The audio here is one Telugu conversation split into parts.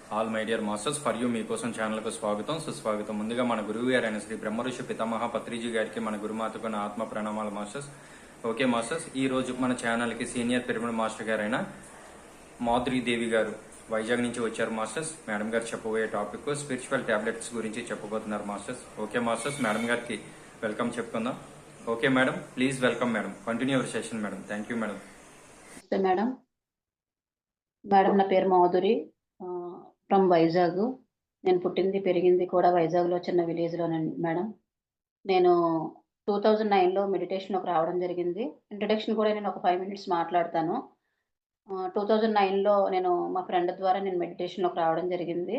All my dear masters for you మీకోసం ఛానల్కు స్వాగతం సుస్వాగతం. ముందుగా మన గురువు గారు అయిన శ్రీ బ్రహ్మఋషి పితామహ పత్రిజీ గారికి మన గురుమాతకు నా ఆత్మ ప్రణామాలు మాస్టర్స్. ఓకే మాస్టర్స్, ఈ రోజు మన ఛానల్కి సీనియర్ పిరమిడ్ మాస్టర్ గారైన మాధురి దేవి గారు వైజాగ్ నుంచి వచ్చారు మాస్టర్స్. మేడం గారు చెప్పబోయే టాపిక్ స్పిరిచువల్ టాబ్లెట్స్ గురించి చెప్పబోతున్నారు మాస్టర్స్. ఓకే మాస్టర్స్, మేడం గారికి వెల్కమ్ చెప్పుకుందాం. Okay madam, please welcome madam. Continue your session madam. Thank you madam. Madam madam నా పేరు మాధురి, ఫ్రమ్ వైజాగ్. నేను పుట్టింది పెరిగింది కూడా వైజాగ్లో, చిన్న విలేజ్లోనండి మేడం. నేను 2009లో మెడిటేషన్లోకి రావడం జరిగింది. ఇంట్రడక్షన్ కూడా నేను ఒక 5 మినిట్స్ మాట్లాడతాను. 2009లో నేను మా ఫ్రెండ్ ద్వారా నేను మెడిటేషన్లోకి రావడం జరిగింది.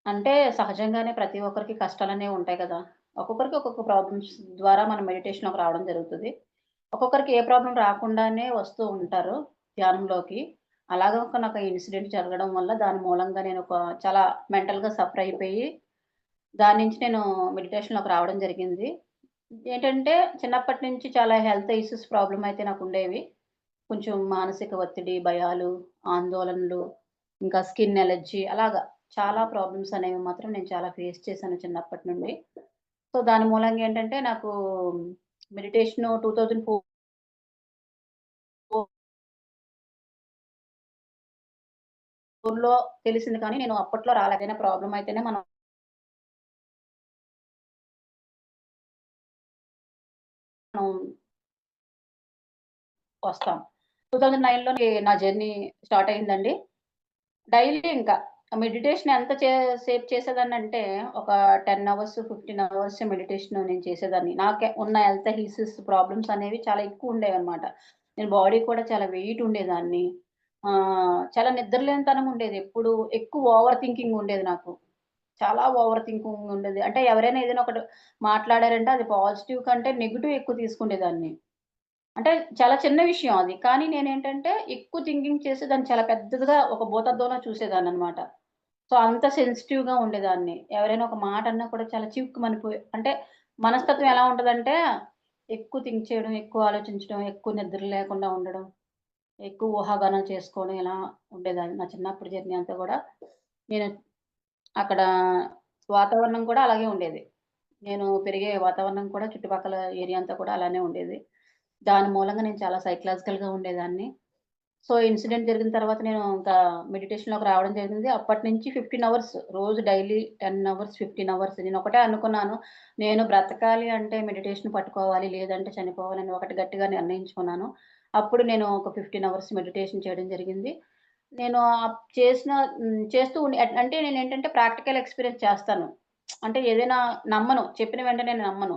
అంటే సహజంగానే ప్రతి ఒక్కరికి కష్టాలనేవి ఉంటాయి కదా! ఒక్కొక్కరికి ఒక్కొక్క ప్రాబ్లమ్స్ ద్వారా మనం మెడిటేషన్‌లోకి రావడం జరుగుతది. ఒక్కొక్కరికి ఏ ప్రాబ్లమ్ రాకుండానే వస్తూ ఉంటారు ధ్యానంలోకి. అలాగా నాకు ఇన్సిడెంట్ జరగడం వల్ల దాని మూలంగా నేను చాలా మెంటల్‌గా సఫర్ అయిపోయి, దాని నుంచి నేను మెడిటేషన్‌లోకి రావడం జరిగింది. ఏంటంటే చిన్నప్పటి నుంచి చాలా హెల్త్ ఇష్యూస్ ప్రాబ్లమ్ అయితే నాకుండేవి. కొంచెం మానసిక ఒత్తిడి, భయాలు, ఆందోళనలు, ఇంకా స్కిన్ అలర్జీ అలాగా చాలా ప్రాబ్లమ్స్ అనేవి మాత్రం నేను చాలా ఫేస్ చేశాను చిన్నప్పటి నుండి. సో, దాని మూలంగా ఏంటంటే నాకు మెడిటేషన్ 2004లో తెలిసింది, కానీ నేను అప్పట్లో రాలేదైనా ప్రాబ్లమ్ అయితేనే మనం వస్తాం. 2009లో నా జర్నీ స్టార్ట్ అయిందండి. డైలీ ఇంకా మెడిటేషన్ ఎంత సేపు చేసేదాన్నంటే, ఒక 10 అవర్స్, 15 అవర్స్ మెడిటేషన్ నేను చేసేదాన్ని. నాకే ఉన్న హెల్త్ ఇష్యూస్, ప్రాబ్లమ్స్ అనేవి చాలా ఎక్కువుండేవన్నమాట. నేను బాడీ కూడా చాలా వెయిట్ ఉండేదాన్ని. చాలా నిద్రలేనితనం ఉండేది. ఎప్పుడు ఎక్కువ ఓవర్ థింకింగ్ ఉండేది నాకు. చాలా ఓవర్ థింకింగ్ ఉండేది. అంటే ఎవరైనా ఏదైనా ఒకటి మాట్లాడారంటే అది పాజిటివ్ కంటే నెగెటివ్ ఎక్కువ తీసుకునేదాన్ని. అంటే చాలా చిన్న విషయం అది. కానీ నేనేంటంటే ఎక్కువ థింకింగ్ చేసి దాన్ని చాలా పెద్దదిగా ఒక భూతద్దంలా చూసేదాన్ననమాట. సో, అంత సెన్సిటివ్‌గా ఉండేదాన్ని. ఎవరైనా ఒక మాట అన్నా కూడా చాలా చివుక్కుమనిపోయి, అంటే మనస్తత్వం ఎలా ఉంటదంటే, ఎక్కువ థింక్ చేయడం, ఎక్కువ ఆలోచించడం, ఎక్కువ నిద్ర లేకుండా ఉండడం, ఎక్కువ ఊహాగానాలు చేసుకోవడం, ఇలా ఉండేదాన్ని. నా చిన్నప్పుడు జర్నీ అంతా గూడా. నేను అక్కడ వాతావరణం కూడా అలాగే ఉండేది. నేను పెరిగే వాతావరణం కూడా చుట్టుపక్కల ఏరియా అంతా కూడా అలానే ఉండేది. దాని మూలంగా నేను చాలా సైకలాజికల్‌గా ఉండేదాన్ని. సో, ఇన్సిడెంట్ జరిగిన తర్వాత నేను ఇంకా మెడిటేషన్‌లోకి రావడం జరిగింది. అప్పటినుంచి 15 అవర్స్ రోజు డైలీ 10 అవర్స్, 15 అవర్స్ నేనొకటే అనుకున్నాను. నేను బ్రతకాలి అంటే మెడిటేషన్ పట్టుకోవాలి, లేదంటే చనిపోవాలని ఒకటి గట్టిగా నిర్ణయించుకున్నాను. అప్పుడు నేను ఒక 15 అవర్స్ మెడిటేషన్ చేయడం జరిగింది. నేను చేస్తూ అంటే నేనేంటంటే ప్రాక్టికల్ ఎక్స్‌పీరియన్స్ చేస్తాను. అంటే ఏదైనా నమ్మను. చెప్పిన వెంటనే నేను నమ్మను.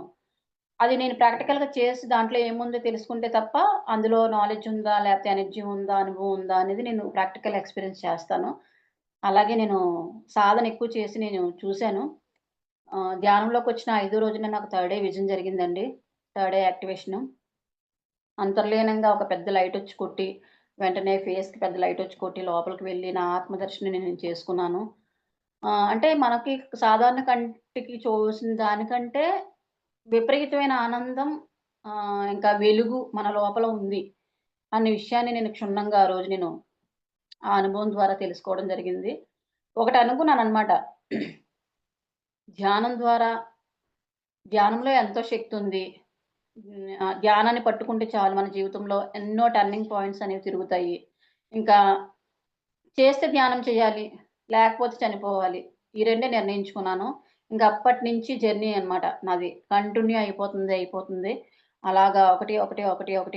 అది నేను ప్రాక్టికల్‌గా చేసి దాంట్లో ఏముందో తెలుసుకుంటే తప్ప, అందులో నాలెడ్జ్ ఉందా? లేకపోతే ఎనర్జీ ఉందా? అనుభవం ఉందా? అనేది నేను ప్రాక్టికల్ ఎక్స్‌పీరియన్స్ చేస్తాను. అలాగే నేను సాధన ఎక్కువ చేసి నేను చూసాను. ధ్యానంలోకొచ్చిన ఐదో రోజున నాకు థర్డ్ ఐ విజన్ జరిగిందండి. Third eye activation. అంతర్లీనంగా ఒక పెద్ద లైటొచ్చి కొట్టి, వెంటనే ఫేస్‌కి పెద్ద లైటొచ్చి కొట్టి, లోపలికి వెళ్లి నా ఆత్మదర్శిని నేను చేసుకున్నాను. అంటే మనకి సాధారణ కంటికి చూసిన దానికంటే విపరీతమైన ఆనందం, ఇంకా వెలుగు మన లోపల ఉంది అనే విషయాన్ని నేను క్షుణ్ణంగా ఆ రోజు నేను ఆ అనుభవం ద్వారా తెలుసుకోవడం జరిగింది. ఒకటి అనుకున్నాననమాట. ధ్యానం ద్వారా ధ్యానంలో ఎంతో శక్తుంది. ధ్యానాన్ని పట్టుకుంటే చాలు మన జీవితంలో ఎన్నో టర్నింగ్ పాయింట్స్ అనేవి తిరుగుతాయి. ఇంకా చేస్తే ధ్యానం చేయాలి, లేకపోతే చనిపోవాలి. ఈ రెండే నిర్ణయించుకున్నాను. ఇంక అప్పటినుంచి జర్నీ అన్నమాట నాది. కంటిన్యూ అయిపోతుంది, అయిపోతుంది. అలాగా ఒకటి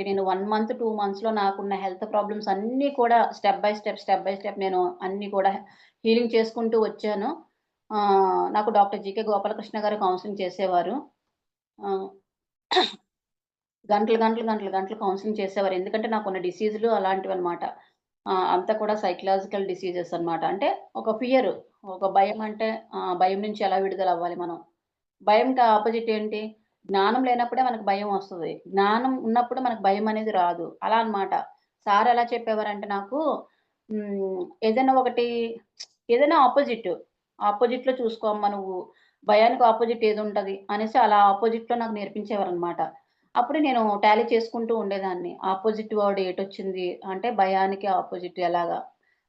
నేను 1 మంత్, 2 మంత్స్‌లో నాకున్న హెల్త్ ప్రాబ్లమ్స్ అన్నీ కూడా step by step, step by step నేను అన్నీ కూడా హీలింగ్ చేసుకుంటూ వచ్చాను. నాకు డాక్టర్ జీకే గోపాలకృష్ణ గారు కౌన్సెలింగ్ చేసేవారు. ఆహ్, గంటలు కౌన్సెలింగ్ చేసేవారు. ఎందుకంటే నాకున్న డిసీజులు అలాంటివన్నమాట. అంతా కూడా సైకలాజికల్ డిసీజెస్ అన్నమాట. అంటే ఒక ఫియర్, ఒక భయం, అంటే భయం నుంచి ఎలా విడుదలవ్వాలి మనం. భయంకి ఆపోజిట్ ఏంటి? జ్ఞానం లేనప్పుడే మనకు భయం వస్తది. జ్ఞానం ఉన్నప్పుడు మనకు భయమనేది రాదు. అలా అన్నమాట. సార్ ఎలా చెప్పేవారంటే నాకు, ఏదైనా ఒకటి, ఏదైనా ఆపోజిట్‌లో చూసుకో అమ్మ నువ్వు. భయానికి ఆపోజిట్ ఏదుంటది అనేసి అలా ఆపోజిట్‌లో నాకు నేర్పించేవారనమాట. అప్పుడు నేను టాలీ చేసుకుంటూ ఉండేదాన్ని. ఆపోజిట్ వర్డ్ ఏటొచ్చింది అంటే భయానికి ఆపోజిట్ ఎలాగా?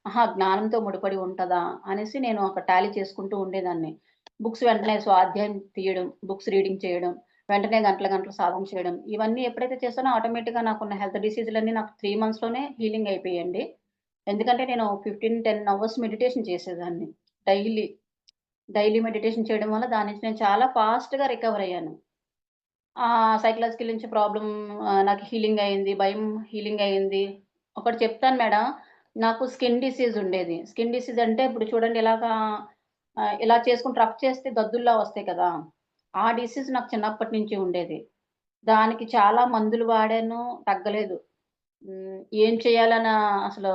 ఆహా! జ్ఞానంతో ముడిపడి ఉంటదా అనేసి నేను ఒక టాలీ చేసుకుంటూ ఉండేదాన్ని. బుక్స్ వెంటనే స్వాధ్యాయం తీయడం, బుక్స్ రీడింగ్ చేయడం, వెంటనే గంటలు గంటలు సాధన చేయడం. ఇవన్నీ ఎప్పుడైతే చేశానో ఆటోమేటిక్‌గా నాకున్న హెల్త్ డిసీజులన్నీ నాకు 3 మంత్స్‌లోనే హీలింగ్ అయిపోయాయండి. ఎందుకంటే నేను 10 అవర్స్ మెడిటేషన్ చేసేదాన్ని. డైలీ. డైలీ మెడిటేషన్ చేయడం వల్ల దాని నుంచి నేను చాలా ఫాస్ట్‌గా రికవర్ అయ్యాను. సైకలాజికల్ నుంచి ప్రాబ్లమ్ నాకు హీలింగ్ అయింది. భయం హీలింగ్ అయింది. ఒకటి చెప్తాను మేడం. నాకు స్కిన్ డిసీజ్ ఉండేది. స్కిన్ డిసీజ్ అంటే ఇప్పుడు చూడండి ఇలాగా ఇలా చేసుకుంటూ రఫ్ చేస్తే దద్దుల్లా వస్తాయి కదా! ఆ డిసీజ్ నాకు చిన్నప్పటి నుంచి ఉండేది. దానికి చాలా మందులు వాడాను. తగ్గలేదు. ఏం చేయాలనా అసలు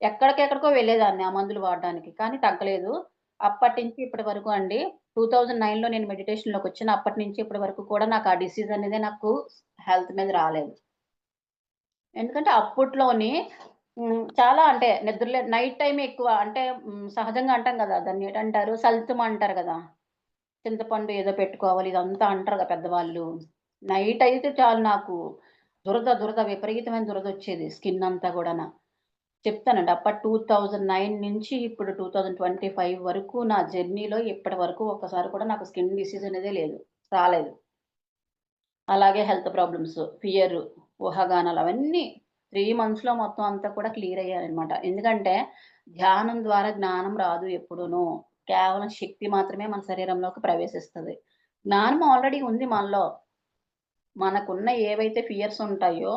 ఎక్కడికెక్కడికో వెళ్ళేదాన్ని ఆ మందులు వాడడానికి. కానీ తగ్గలేదు. అప్పటినుంచి ఇప్పటి వరకు అండి 2009లో నేను మెడిటేషన్‌లోకొచ్చిన అప్పటి నుంచి ఇప్పటి వరకు కూడా నాకు ఆ డిసీజ్ అనేదే నాకు హెల్త్ మీద రాలేదు. ఎందుకంటే అప్పట్లోని చాలా అంటే నైట్ టైమే ఎక్కువ అంటే సహజంగా అంటాం గదా! దాన్ని ఏటంటారు? సలితం అంటారు గదా! చింతపండు ఏదో పెట్టుకోవాలి ఇదంతా అంటారు గదా పెద్దవాళ్ళు. నైట్ అయితే చాలు నాకు దురద విపరీతమైన దురదొచ్చేది స్కిన్ అంతా గూడాన. చెప్తానండి. అప్పటి 2009 నుంచి ఇప్పుడు 2025 వరకు నా జర్నీలో ఇప్పటి వరకు ఒక్కసారి కూడా నాకు స్కిన్ డిసీజ్ అనేదే లేదు. రాలేదు. అలాగే హెల్త్ ప్రాబ్లమ్స్, ఫియర్, ఊహాగానాలు అవన్నీ 3 మంత్స్‌లో మొత్తం అంతా కూడా క్లియర్ అయ్యాయన్నమాట. ఎందుకంటే ధ్యానం ద్వారా జ్ఞానం రాదు ఎప్పుడూను. కేవలం శక్తి మాత్రమే మన శరీరంలోకి ప్రవేశిస్తది. జ్ఞానం ఆల్రెడీ ఉంది మనలో. మనకున్న ఏవైతే ఫియర్స్ ఉంటాయో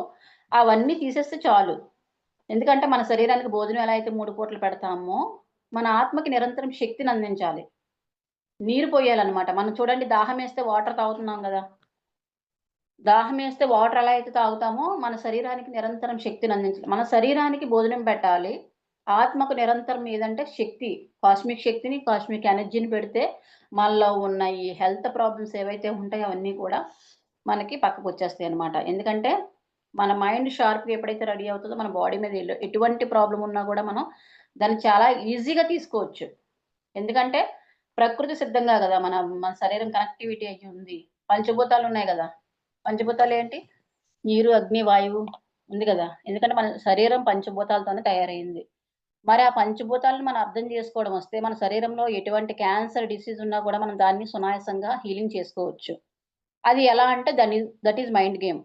అవన్నీ తీసేస్తే చాలు. ఎందుకంటే మన శరీరానికి భోజనం ఎలా అయితే 3 పూటలు పెడతామో, మన ఆత్మకి నిరంతరం శక్తినందించాలి. నీరు పోయాలన్నమాట. మనం చూడండి దాహమేస్తే వాటర్ తాగుతున్నాం గదా! దాహమేస్తే వాటర్ ఎలా అయితే తాగుతామో, మన శరీరానికి నిరంతరం శక్తినందించాలి. మన శరీరానికి భోజనం పెట్టాలి. ఆత్మకు నిరంతరం ఏదంటే శక్తి, కాస్మిక్ శక్తిని, కాస్మిక్ ఎనర్జీని పెడితే మనలో ఉన్న ఈ హెల్త్ ప్రాబ్లమ్స్ ఏవైతే ఉంటాయో అవన్నీ కూడా మనకి పక్కకొచ్చేస్తాయన్నమాట. ఎందుకంటే మన మైండ్ షార్ప్‌గా ఎప్పుడైతే రెడీ అవుతదో మన బాడీ మీద ఎటువంటి ప్రాబ్లమ్ ఉన్నా గూడా మనం దాన్ని చాలా ఈజీగా తీసుకోవచ్చు. ఎందుకంటే ప్రకృతి సిద్ధంగా గదా! మన శరీరం కనెక్టివిటీ అయ్యి ఉంది. పంచభూతాలున్నాయి గదా! పంచభూతాలేంటి? నీరు, అగ్ని, వాయువు ఉంది గదా! ఎందుకంటే మన శరీరం పంచభూతాలతోనే తయారయింది. మరి ఆ పంచభూతాలను మనం అర్థం జేసుకోవడం వస్తే మన శరీరంలో ఎటువంటి క్యాన్సర్ డిసీజ్ ఉన్నా కూడా మనం దాన్ని సునాయాసంగా హీలింగ్ చేసుకోవచ్చు. అది ఎలా అంటే దట్ ఈస్ మైండ్ గేమ్.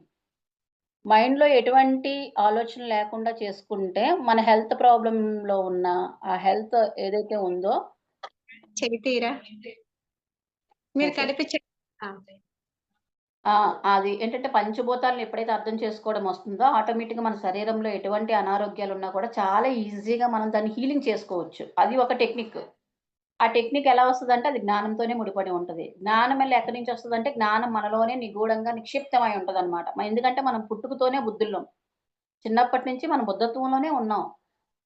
మైండ్‌లో ఎటువంటి ఆలోచన లేకుండా చేసుకుంటే, మన హెల్త్ ప్రాబ్లమ్‌లో ఉన్న ఆ హెల్త్ ఏదైతే ఉందో చెవితీరా మీరు ఓకే. కలిపి చె ఆ! అది ఏంటంటే పంచభూతాలను ఎప్పుడైతే అర్థం చేసుకోవడం వస్తుందో, ఆటోమేటిక్‌గా మన శరీరంలో ఎటువంటి అనారోగ్యాలున్నా కూడా చాలా ఈజీగా మనం దాన్ని హీలింగ్ చేసుకోవచ్చు. అది ఒక టెక్నిక్. ఆ టెక్నిక్ ఎలా వస్తదంటే అది జ్ఞానంతోనే ముడిపడి ఉంటది. జ్ఞానం మళ్ళీ ఎక్కడి నుంచి వస్తదంటే జ్ఞానం మనలోనే నిగూఢంగా నిక్షిప్తమై ఉంటదనమాట. ఎందుకంటే మనం పుట్టుకతోనే బుద్ధుళ్ళం. చిన్నప్పటి నుంచి మనం బుద్ధత్వంలోనే ఉన్నాం.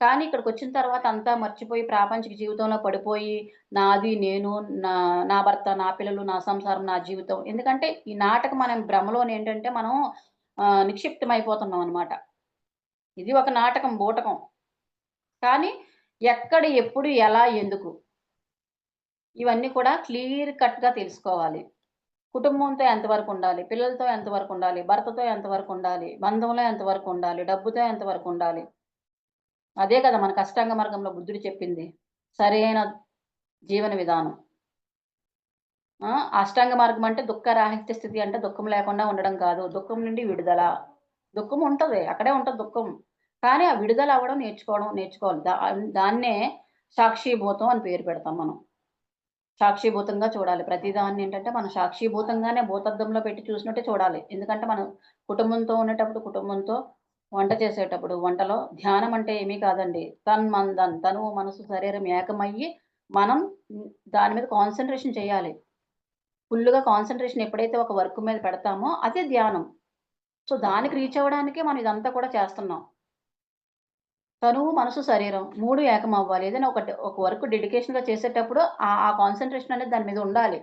కానీ ఇక్కడికొచ్చిన తర్వాత అంతా మర్చిపోయి ప్రాపంచిక జీవితంలో పడిపోయి, నాది, నేను, నా నా భర్త, నా పిల్లలు, నా సంసారం, నా జీవితం. ఎందుకంటే ఈ నాటకం మనం భ్రమలోనేంటంటే మనం నిక్షిప్తమైపోతున్నాం అనమాట. ఇది ఒక నాటకం, బూటకం. కానీ ఎక్కడ, ఎప్పుడు, ఎలా, ఎందుకు ఇవన్నీ కూడా క్లియర్ కట్‌గా తెలుసుకోవాలి. కుటుంబంతో ఎంతవరకు ఉండాలి? పిల్లలతో ఎంతవరకు ఉండాలి? భర్తతో ఎంతవరకు ఉండాలి? బంధంలో ఎంతవరకు ఉండాలి? డబ్బుతో ఎంతవరకు ఉండాలి? అదే కదా మనకు అష్టాంగ మార్గంలో బుద్ధుడు చెప్పింది. సరైన జీవన విధానం. ఆ! అష్టాంగ మార్గం అంటే దుఃఖరాహిత్య స్థితి అంటే దుఃఖం లేకుండా ఉండడం కాదు. దుఃఖం నుండి విడుదల. దుఃఖం ఉంటది. అక్కడే ఉంటది దుఃఖం. కానీ ఆ విడుదల అవ్వడం నేర్చుకోవాలి. దాన్నే సాక్షీభూతం అని పేరు పెడతాం మనం. సాక్షిభూతంగా చూడాలి. ప్రతిదాన్నేంటంటే మనం సాక్షిభూతంగానే భూతద్దంలో పెట్టి చూసినట్టే చూడాలి. ఎందుకంటే మనం కుటుంబంతో ఉండేటప్పుడు కుటుంబంతో, వంట చేసేటప్పుడు వంటలో ధ్యానం అంటే ఏమీ కాదండి. తన్మందన్ తనువు, మనసు, శరీరం ఏకమయ్యి మనం దాని మీద కాన్సంట్రేషన్ చేయాలి. ఫుల్లుగా కాన్సంట్రేషన్ ఎప్పుడైతే ఒక వర్క్ మీద పెడతామో అదే ధ్యానం. సో, దానికి రీచ్ అవ్వడానికే మనం ఇదంతా కూడా చేస్తున్నాం. తనువు, మనసు, శరీరం 3 ఏకమవ్వాలి. ఏదైనా ఒక వర్క్ డెడికేషన్‌గా చేసేటప్పుడు ఆ కాన్సంట్రేషన్ అనేది దాని మీద ఉండాలి.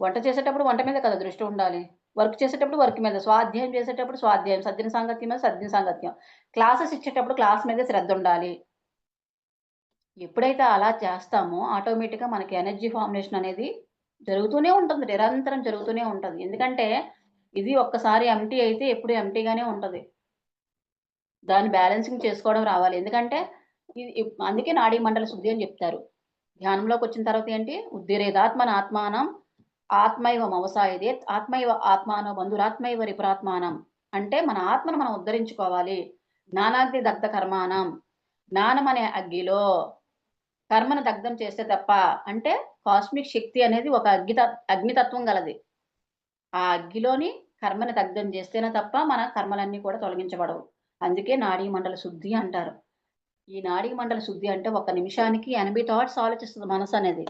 వంట చేసేటప్పుడు వంట మీద కదా దృష్టి ఉండాలి. వర్క్ చేసేటప్పుడు వర్క్ మీద, స్వాధ్యాయం చేసేటప్పుడు స్వాధ్యాయం, సద్దిన సాంగత్యం మీద సద్దిన సాంగత్యం. క్లాసెస్ ఇచ్చేటప్పుడు క్లాస్ మీద శ్రద్ధుండాలి. ఎప్పుడైతే అలా చేస్తామో ఆటోమేటిక్‌గా మనకి ఎనర్జీ ఫార్మేషన్ అనేది జరుగుతూనే ఉంటుంది. నిరంతరం జరుగుతూనే ఉంటది. ఎందుకంటే ఇది ఒక్కసారి ఎంప్టీ అయితే ఎప్పుడు ఎంప్టీగానే ఉంటది. దాన్ని బ్యాలెన్సింగ్ చేసుకోవడం రావాలి. ఎందుకంటే అందుకే నాడీ మండల శుద్ధి అని చెప్తారు. ధ్యానంలోకి వచ్చిన తర్వాత ఏంటి? ఉద్దిరేదాత్మన ఆత్మానం ఆత్మైవ మవసాయదే ఆత్మైవ ఆత్మానో బంధురాత్మైవ రిపురాత్మానం. అంటే మన ఆత్మను మనం ఉద్ధరించుకోవాలి. జ్ఞానాగ్ని దగ్ధ కర్మాణం. జ్ఞానం అనే అగ్గిలో కర్మను దగ్ధం చేస్తే తప్ప, అంటే కాస్మిక్ శక్తి అనేది ఒక అగ్నితత్వం గలది. ఆ అగ్గిలోని కర్మని దగ్ధం చేస్తేనే తప్ప మన కర్మలన్నీ కూడా తొలగించబడవు. అందుకే నాడీ మండల శుద్ధి అంటారు. ఈ నాడీ మండల శుద్ధి అంటే ఒక నిమిషానికి 80 థాట్స్ ఆలోచిస్తుంది మనసు అనేది.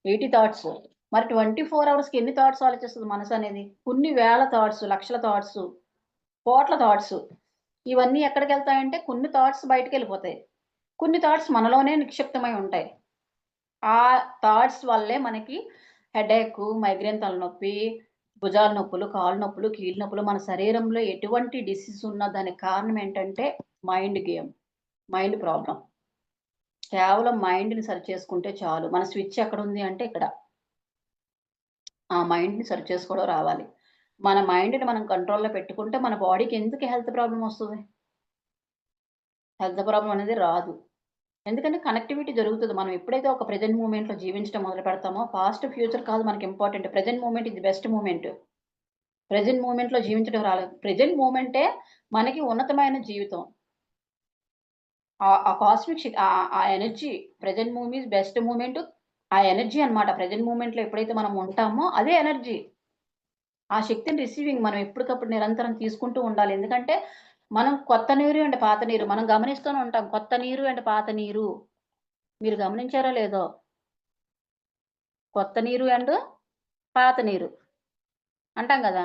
80 థాట్స్. మరి 24 అవర్స్‌కి ఎన్ని థాట్స్ ఆలోచిస్తుంది మనసు అనేది? కొన్ని వేల థాట్స్, లక్షల థాట్స్, కోట్ల థాట్స్. ఇవన్నీ ఎక్కడికెళ్తాయంటే కొన్ని థాట్స్ బయటికెళ్ళిపోతాయి. కొన్ని థాట్స్ మనలోనే నిక్షిప్తమై ఉంటాయి. ఆ థాట్స్ వల్లే మనకి హెడేకు, మైగ్రేన్ తలనొప్పి, భుజాల నొప్పులు, కాళ్ళు నొప్పులు, కీళ్ళ నొప్పులు, మన శరీరంలో ఎటువంటి డిసీజ్ ఉన్నా దానికి కారణం ఏంటంటే మైండ్ గేమ్, మైండ్ ప్రాబ్లమ్. కేవలం మైండ్‌ని సరిచేసుకుంటే చాలు. మన స్విచ్ ఎక్కడుంది అంటే ఇక్కడ. ఆ మైండ్‌ని సరిచేసుకోవడం రావాలి. మన మైండ్‌ని మనం కంట్రోల్‌లో పెట్టుకుంటే మన బాడీకి ఎందుకు హెల్త్ ప్రాబ్లమ్ వస్తది? హెల్త్ ప్రాబ్లమ్ అనేది రాదు. ఎందుకంటే కనెక్టివిటీ జరుగుతది. మనం ఎప్పుడైతే ఒక ప్రెజెంట్ మూమెంట్‌లో జీవించడం మొదలు పెడతామో, పాస్ట్, ఫ్యూచర్ కాదు మనకి important. Present moment is the best moment. Present మూమెంట్‌లో జీవించడం రాలేదు. ప్రెజెంట్ మూమెంటే మనకి ఉన్నతమైన జీవితం. ఆ కాస్మిక్ ఆ energy present movies best moment. ఆ ఎనర్జీ అన్నమాట. ప్రెజెంట్ మూమెంట్‌లో ఎప్పుడైతే మనం ఉంటామో అదే ఎనర్జీ. ఆ శక్తిని రిసీవింగ్ మనం ఎప్పటికప్పుడు నిరంతరం తీసుకుంటూ ఉండాలి. ఎందుకంటే మనం కొత్త నీరు అండ్ పాత నీరు మనం గమనిస్తూనే ఉంటాం. కొత్త నీరు అండ్ పాత నీరు. మీరు గమనించారో లేదో? కొత్త నీరు అండ్ పాత నీరు అంటాం గదా!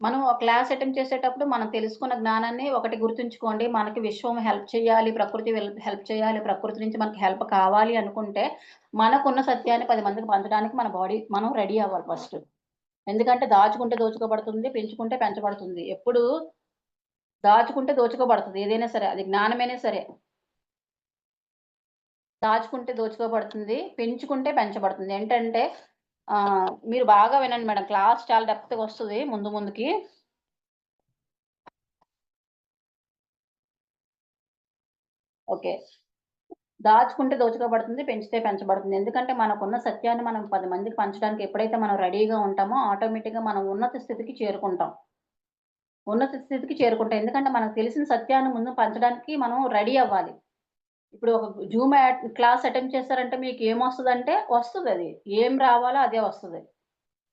మనం ఒక క్లాస్ అటెంప్ట్ చేసేటప్పుడు మనం తెలుసుకున్న జ్ఞానాన్ని ఒకటి గుర్తుంచుకోండి. మనకి విశ్వం హెల్ప్ చేయాలి, ప్రకృతి హెల్ప్ చేయాలి, ప్రకృతి నుంచి మనకి హెల్ప్ కావాలి అనుకుంటే, మనకున్న సత్యాన్ని 10 మందికి పంచడానికి మన బాడీ మనం రెడీ అవ్వాలి ఫస్ట్. ఎందుకంటే దాచుకుంటే దోచుకోబడుతుంది, పెంచుకుంటే పెంచబడుతుంది. ఎప్పుడు దాచుకుంటే దోచుకోబడుతది ఏదైనా సరే. అది జ్ఞానమైనా సరే. దాచుకుంటే దోచుకోబడుతుంది, పెంచుకుంటే పెంచబడుతుంది. ఏంటంటే మీరు బాగా వినండి మేడం. క్లాస్ చాలా డెప్త్‌గా వస్తది ముందు ముందుకి. ఓకే. దాచుకుంటే దోచుకోబడుతుంది, పెంచితే పెంచబడుతుంది. ఎందుకంటే మనకున్న సత్యాన్ని మనం 10 మందికి పంచడానికి ఎప్పుడైతే మనం రెడీగా ఉంటామో ఆటోమేటిక్‌గా మనం ఉన్నత స్థితికి చేరుకుంటాం. ఉన్నత స్థితికి చేరుకుంటాం. ఎందుకంటే మనకు తెలిసిన సత్యాన్ని ముందు పంచడానికి మనం రెడీ అవ్వాలి. ఇప్పుడు ఒక జూమ్ క్లాస్ అటెండ్ చేశారంటే మీకేమొస్తదంటే వస్తదది. ఏం రావాలో అదే వస్తది.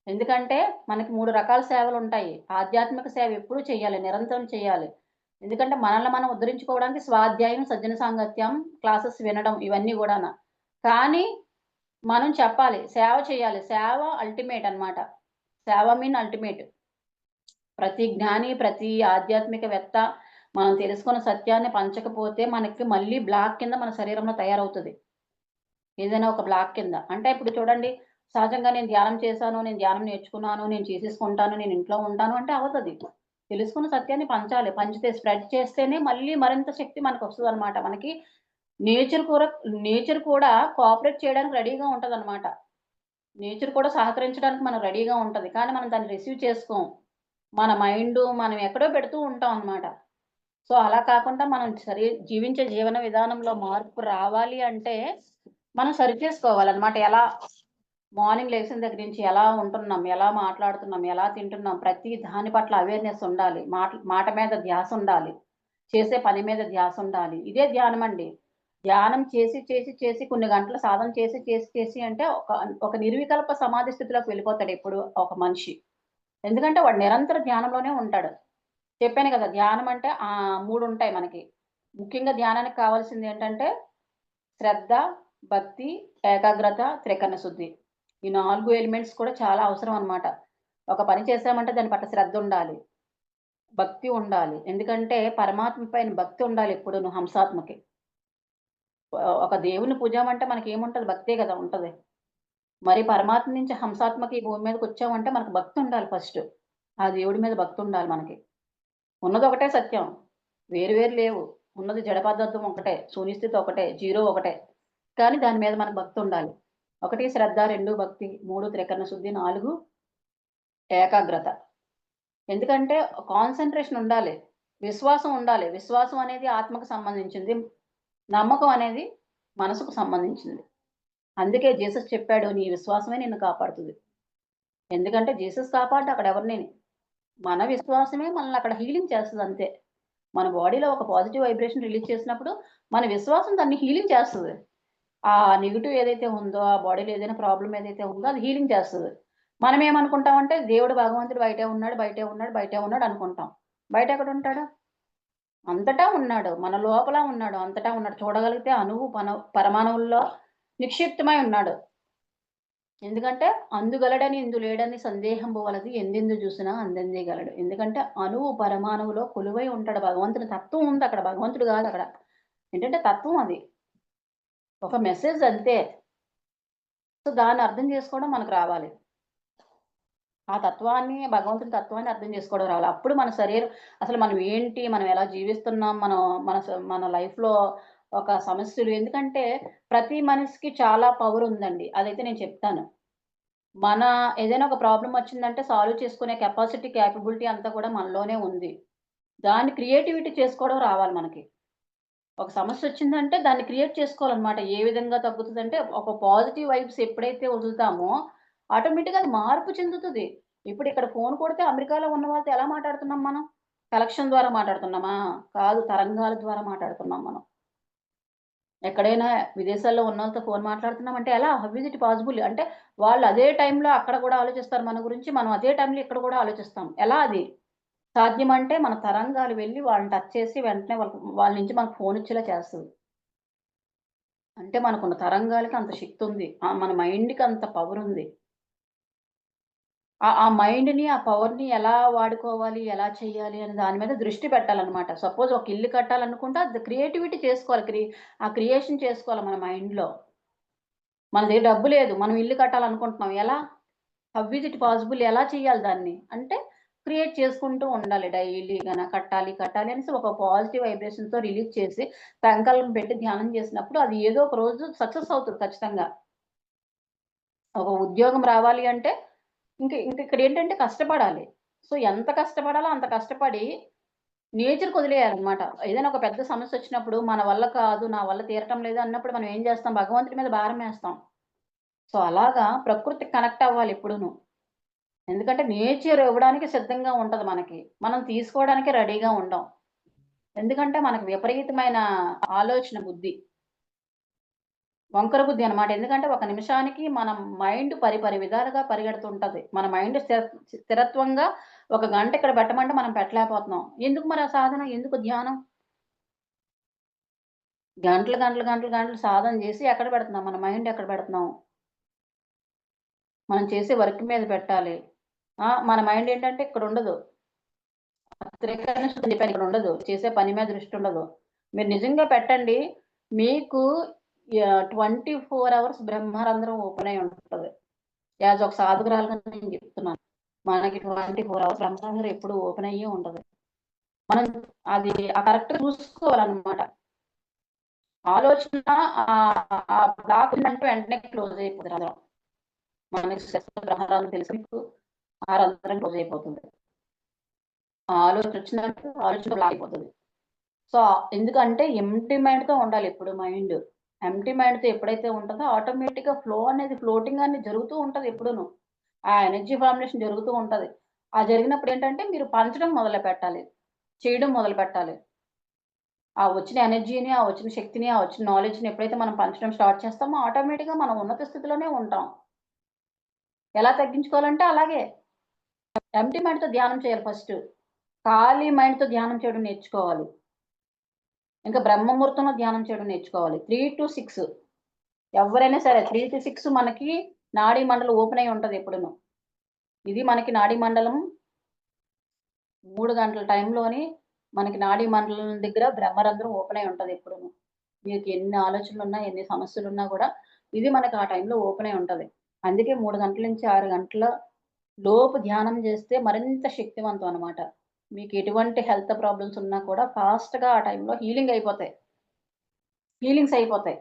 ఎందుకంటే మనకి 3 రకాల సేవలుంటాయి. ఆధ్యాత్మిక సేవ ఎప్పుడూ చేయాలి. నిరంతరం చేయాలి. ఎందుకంటే మనల్ని మనం ఉద్ధరించుకోవడానికి స్వాధ్యాయం, సజ్జన సాంగత్యం, క్లాసెస్ వినడం ఇవన్నీ గూడాన. కానీ మనం చెప్పాలి. సేవ చేయాలి. సేవ అల్టిమేట్ అన్నమాట. సేవ మీన్ అల్టిమేట్. ప్రతి జ్ఞాని, ప్రతి ఆధ్యాత్మికవేత్త మనం తెలుసుకున్న సత్యాన్ని పంచకపోతే మనకి మళ్ళీ బ్లాక్ కింద మన శరీరంలో తయారవుతది. ఏదైనా ఒక బ్లాక్ కింద. అంటే ఇప్పుడు చూడండి, సహజంగా నేను ధ్యానం చేశాను, నేను ధ్యానం నేర్చుకున్నాను, నేను చేసేసుకుంటాను, నేను ఇంట్లో ఉంటాను అంటే అవ్వదది. తెలుసుకున్న సత్యాన్ని పంచాలి. పంచితే స్ప్రెడ్ చేస్తేనే మళ్ళీ మరింత శక్తి మనకొస్తదనమాట. మనకి నేచర్ కూర నేచర్ కూడా కోఆపరేట్ చేయడానికి రెడీగా ఉంటదనమాట. నేచర్ కూడా సహకరించడానికి మనం రెడీగా ఉంటది. కానీ మనం దాన్ని రిసీవ్ చేసుకోం. మన మైండు మనం ఎక్కడో పెడుతూ ఉంటాం అనమాట. సో, అలా కాకుండా మనం జీవించే జీవన విధానంలో మార్పు రావాలి అంటే, మనం సరిచేసుకోవాలనమాట. ఎలా మార్నింగ్ లెగిసిన దగ్గర నుంచి ఎలా ఉంటున్నాం, ఎలా మాట్లాడుతున్నాం, ఎలా తింటున్నాం, ప్రతి దాని పట్ల అవేర్‌నెస్ ఉండాలి. మాట మీద ధ్యాసుండాలి. చేసే పని మీద ధ్యాసుండాలి. ఇదే ధ్యానమండి. ధ్యానం చేసి కొన్ని గంటలు సాధన చేసి అంటే ఒక నిర్వికల్ప సమాధి స్థితిలోకి వెళ్ళిపోతాడు ఎప్పుడు ఒక మనిషి. ఎందుకంటే వాడు నిరంతర ధ్యానంలోనే ఉంటాడు. చెప్పాను కదా! ధ్యానం అంటే 3 ఉంటాయి మనకి. ముఖ్యంగా ధ్యానానికి కావాల్సిందేంటంటే శ్రద్ధ, భక్తి, ఏకాగ్రత, త్రికరణ శుద్ధి. ఈ 4 ఎలిమెంట్స్ కూడా చాలా అవసరం అన్నమాట. ఒక పని చేశామంటే దాని పట్ల శ్రద్ధ ఉండాలి. భక్తి ఉండాలి. ఎందుకంటే పరమాత్మ పైన భక్తి ఉండాలి ఎప్పుడూను హంసాత్మకి. ఒక దేవుడిని పూజామంటే మనకేముంటది? భక్తే గదా! ఉంటది. మరి పరమాత్మ నుంచి హంసాత్మకి ఈ భూమి మీదకొచ్చామంటే మనకు భక్తి ఉండాలి ఫస్ట్. ఆ దేవుడి మీద భక్తి ఉండాలి మనకి. ఉన్నదొకటే సత్యం. వేరు వేరు లేవు. ఉన్నది జడ పదార్థం ఒకటే. శూన్యస్థితి ఒకటే. జీరో ఒకటే. కానీ దాని మీద మనకు భక్తుండాలి. 1 శ్రద్ధ, 2 భక్తి, 3 త్రికరణ శుద్ధి, 4 ఏకాగ్రత. ఎందుకంటే కాన్సంట్రేషన్ ఉండాలి. విశ్వాసం ఉండాలి. విశ్వాసం అనేది ఆత్మకు సంబంధించింది. నమ్మకం అనేది మనసుకు సంబంధించింది. అందుకే జీసస్ చెప్పాడు, "నీ విశ్వాసమే నిన్ను కాపాడుతది." ఎందుకంటే జీసస్ కాపాడ్డు అక్కడ ఎవరినిని. మన విశ్వాసమే మనల్ని అక్కడ హీలింగ్ చేస్తది అంతే. మన బాడీలో ఒక పాజిటివ్ వైబ్రేషన్ రిలీజ్ చేసినప్పుడు, మన విశ్వాసం దాన్ని హీలింగ్ చేస్తది. ఆ నెగెటివ్ ఏదైతే ఉందో, ఆ బాడీలో ఏదైనా ప్రాబ్లమ్ ఏదైతే ఉందో అది హీలింగ్ చేస్తది. మనం ఏమనుకుంటామంటే దేవుడు భగవంతుడు బయటే ఉన్నాడు, బయటే ఉన్నాడు, బయటే ఉన్నాడు అనుకుంటాం. బయట ఎక్కడుంటాడు? అంతటా ఉన్నాడు. మన లోపల ఉన్నాడు. అంతటా ఉన్నాడు. చూడగలిగితే అణువు పరమాణువుల్లో నిక్షిప్తమై ఉన్నాడు. ఎందుకంటే అందుగలడని ఇందులేడని సందేహంబు వలదు ఎందెందు చూసినా అందందే గలడు. ఎందుకంటే అణువు పరమాణువులో కొలువై ఉంటాడు. భగవంతుని తత్వం ఉంది అక్కడ. భగవంతుడు కాదు అక్కడ. ఏంటంటే తత్వం అది. ఒక మెసేజ్ అంతే. సో, దాన్ని అర్థం చేసుకోవడం మనకు రావాలి. ఆ తత్వాన్ని, భగవంతుని తత్వాన్ని అర్థం చేసుకోవడం రావాలి. అప్పుడు మన శరీరం అసలు మనం ఏంటి? మనం ఎలా జీవిస్తున్నాం? మనం మన లైఫ్‌లో ఒక సమస్యలు ఎందుకంటే ప్రతి మనిషికి చాలా పవర్ ఉందండి. అదైతే నేను చెప్తాను. మన ఏదైనా ఒక ప్రాబ్లమ్ వచ్చిందంటే సాల్వ్ చేసుకునే కెపాసిటీ, కేపబిలిటీ అంతా కూడా మనలోనే ఉంది. దాన్ని క్రియేటివిటీ చేసుకోవడం రావాలి మనకి. ఒక సమస్యొచ్చిందంటే దాన్ని క్రియేట్ చేసుకోవాలనమాట. ఏ విధంగా తగ్గుతదంటే, ఒక పాజిటివ్ వైబ్స్ ఎప్పుడైతే వదులుతామో, ఆటోమేటిక్‌గా అది మార్పు చెందుతది. ఇప్పుడు ఇక్కడ ఫోన్ కొడితే అమెరికాలో ఉన్న వాళ్ళతో ఎలా మాట్లాడుతున్నాం మనం? కనెక్షన్ ద్వారా మాట్లాడుతున్నామా? కాదు. తరంగాల ద్వారా మాట్లాడుతున్నాం మనం. ఎక్కడైనా విదేశాల్లో ఉన్నోళ్ళతో ఫోన్ మాట్లాడుతున్నామంటే ఎలా? How is it possible? అంటే వాళ్ళు అదే టైంలో అక్కడ గూడా ఆలోచిస్తారు మన గురించి. మనం అదే టైంలో ఇక్కడ గూడా ఆలోచిస్తాం. ఎలా అది? సాధ్యమంటే మన తరంగాలు వెళ్లి వాళ్ళని టచ్ చేసి వెంటనే వాళ్ళ నుంచి మనకు ఫోనొచ్చేలా చేస్తది. అంటే మనకున్న తరంగాలకి అంత శక్తుంది. మన మైండ్‌కి అంత పవరుంది. ఆ మైండ్‌ని, ఆ పవర్‌ని ఎలా వాడుకోవాలి, ఎలా చేయాలి అనే దాని మీద దృష్టి పెట్టాలనమాట. సపోజ్ ఒక ఇల్లు కట్టాలనుకుంటే అది క్రియేటివిటీ చేసుకోవాలి. ఆ క్రియేషన్ చేసుకోవాలి మన మైండ్‌లో. మన దగ్గర డబ్బు లేదు. మనం ఇల్లు కట్టాలనుకుంటున్నాం. ఎలా? How is it possible? ఎలా చేయాలి దాన్ని? అంటే క్రియేట్ చేసుకుంటూ ఉండాలి. డైలీగన కట్టాలి, కట్టాలి అనేసి ఒక పాజిటివ్ వైబ్రేషన్‌తో రిలీజ్ చేసి, సంకల్పం పెట్టి ధ్యానం చేసినప్పుడు అది ఏదో ఒక రోజు సక్సెస్ అవుతది ఖచ్చితంగా. ఒక ఉద్యోగం రావాలి అంటే ఇక్కడేంటంటే కష్టపడాలి. సో, ఎంత కష్టపడాలో అంత కష్టపడి నేచర్‌కి వదిలేయాలనమాట. ఏదైనా ఒక పెద్ద సమస్యొచ్చినప్పుడు మన వల్ల కాదు, నా వల్ల తీరటం లేదు అన్నప్పుడు మనం ఏం చేస్తాం? భగవంతుడి మీద భారమేస్తాం. సో, అలాగా ప్రకృతికి కనెక్ట్ అవ్వాలి ఎప్పుడూను. ఎందుకంటే నేచర్ ఇవ్వడానికి సిద్ధంగా ఉంటది మనకి. మనం తీసుకోవడానికి రెడీగా ఉండం. ఎందుకంటే మనకు విపరీతమైన ఆలోచన బుద్ధి. వంకర బుద్ధి అనమాట. ఎందుకంటే ఒక నిమిషానికి మన మైండ్ పరిపరి విధాలుగా పరిగెడుతుంటది. మన మైండ్ స్థిరత్వంగా ఒక గంట ఇక్కడ పెట్టమంటే మనం పెట్టలేకపోతున్నాం. ఎందుకు మరి ఆ సాధన? ఎందుకు ధ్యానం? గంటలు, గంటలు, గంటలు, గంటలు సాధన చేసి ఎక్కడ పెడుతున్నాం? మన మైండ్ ఎక్కడ పెడుతున్నాం? మనం చేసే వర్క్ మీద పెట్టాలి. మన మైండ్ ఏంటంటే ఇక్కడుండదు. త్రికరణ శుద్ధి చెప్పాను ఇక్కడుండదు. చేసే పని మీద దృష్టి ఉండదు. మీరు నిజంగా పెట్టండి. మీకు 24 అవర్స్ బ్రహ్మరంధ్రం ఓపెన్ అయ్యి ఉంటది. యాజ్ ఒక సాధకురాలుగా నేను చెప్తున్నాను. మనకి 24 అవర్స్ బ్రహ్మరంధ్రం ఎప్పుడు ఓపెన్ అయ్యే ఉంటది. మనం అది కరెక్ట్‌గా చూసుకోవాలన్నమాట. ఆలోచన ఆ బ్లాక్ ఉందంటే వెంటనే క్లోజ్ అయిపోతది రంధ్రం. మనకి బ్రహ్మరంధ్రం తెలుసు మీకు. ఆ రంధ్రం క్లోజ్ అయిపోతుంది. ఆ ఆలోచన వచ్చిందంటే ఆలోచన బ్లాక్ అయిపోతది. సో, ఎందుకంటే ఎంప్టీ మైండ్‌తో ఉండాలి ఎప్పుడు మైండ్. ఎంప్టీ మైండ్‌తో ఎప్పుడైతే ఉంటదో ఆటోమేటిక్‌గా ఫ్లో అనేది ఫ్లోటింగ్ అనేది జరుగుతూ ఉంటది ఎప్పుడూను. ఆ ఎనర్జీ ఫార్మేషన్ జరుగుతూ ఉంటది. ఆ జరిగినప్పుడు ఏంటంటే మీరు పంచడం మొదలుపెట్టాలి. చేయడం మొదలుపెట్టాలి. ఆ వచ్చిన ఎనర్జీని, ఆ వచ్చిన శక్తిని, ఆ వచ్చిన నాలెడ్జ్‌ని ఎప్పుడైతే మనం పంచడం స్టార్ట్ చేస్తామో ఆటోమేటిక్‌గా మనం ఉన్నత స్థితిలోనే ఉంటాం. ఎలా తగ్గించుకోవాలంటే అలాగే. ఎంప్టీ మైండ్‌తో ధ్యానం చేయాలి ఫస్టు. ఖాళీ మైండ్‌తో ధ్యానం చేయడం నేర్చుకోవాలి. ఇంకా బ్రహ్మముహూర్తంలో ధ్యానం చేయడం నేర్చుకోవాలి. 3-6 ఎవ్వరైనా సరే 3-6 మనకి నాడీ మండలం ఓపెన్ అయ్యి ఉంటది ఎప్పుడును. ఇది మనకి నాడీ మండలం 3 గంటల టైంలోని మనకి నాడీ మండలం దగ్గర బ్రహ్మరంధ్రం ఓపెన్ అయ్యి ఉంటది ఎప్పుడును. మీకు ఎన్ని ఆలోచనలున్నా, ఎన్ని సమస్యలున్నా గూడా ఇది మనకి ఆ టైంలో ఓపెన్ అయ్యి ఉంటది. అందుకే 3 గంటల నుంచి 6 గంటల లోపు ధ్యానం చేస్తే మరింత శక్తివంతం అనమాట. మీకు ఎటువంటి హెల్త్ ప్రాబ్లమ్స్ ఉన్నా కూడా ఫాస్ట్‌గా ఆ టైంలో హీలింగ్స్ అయిపోతాయి.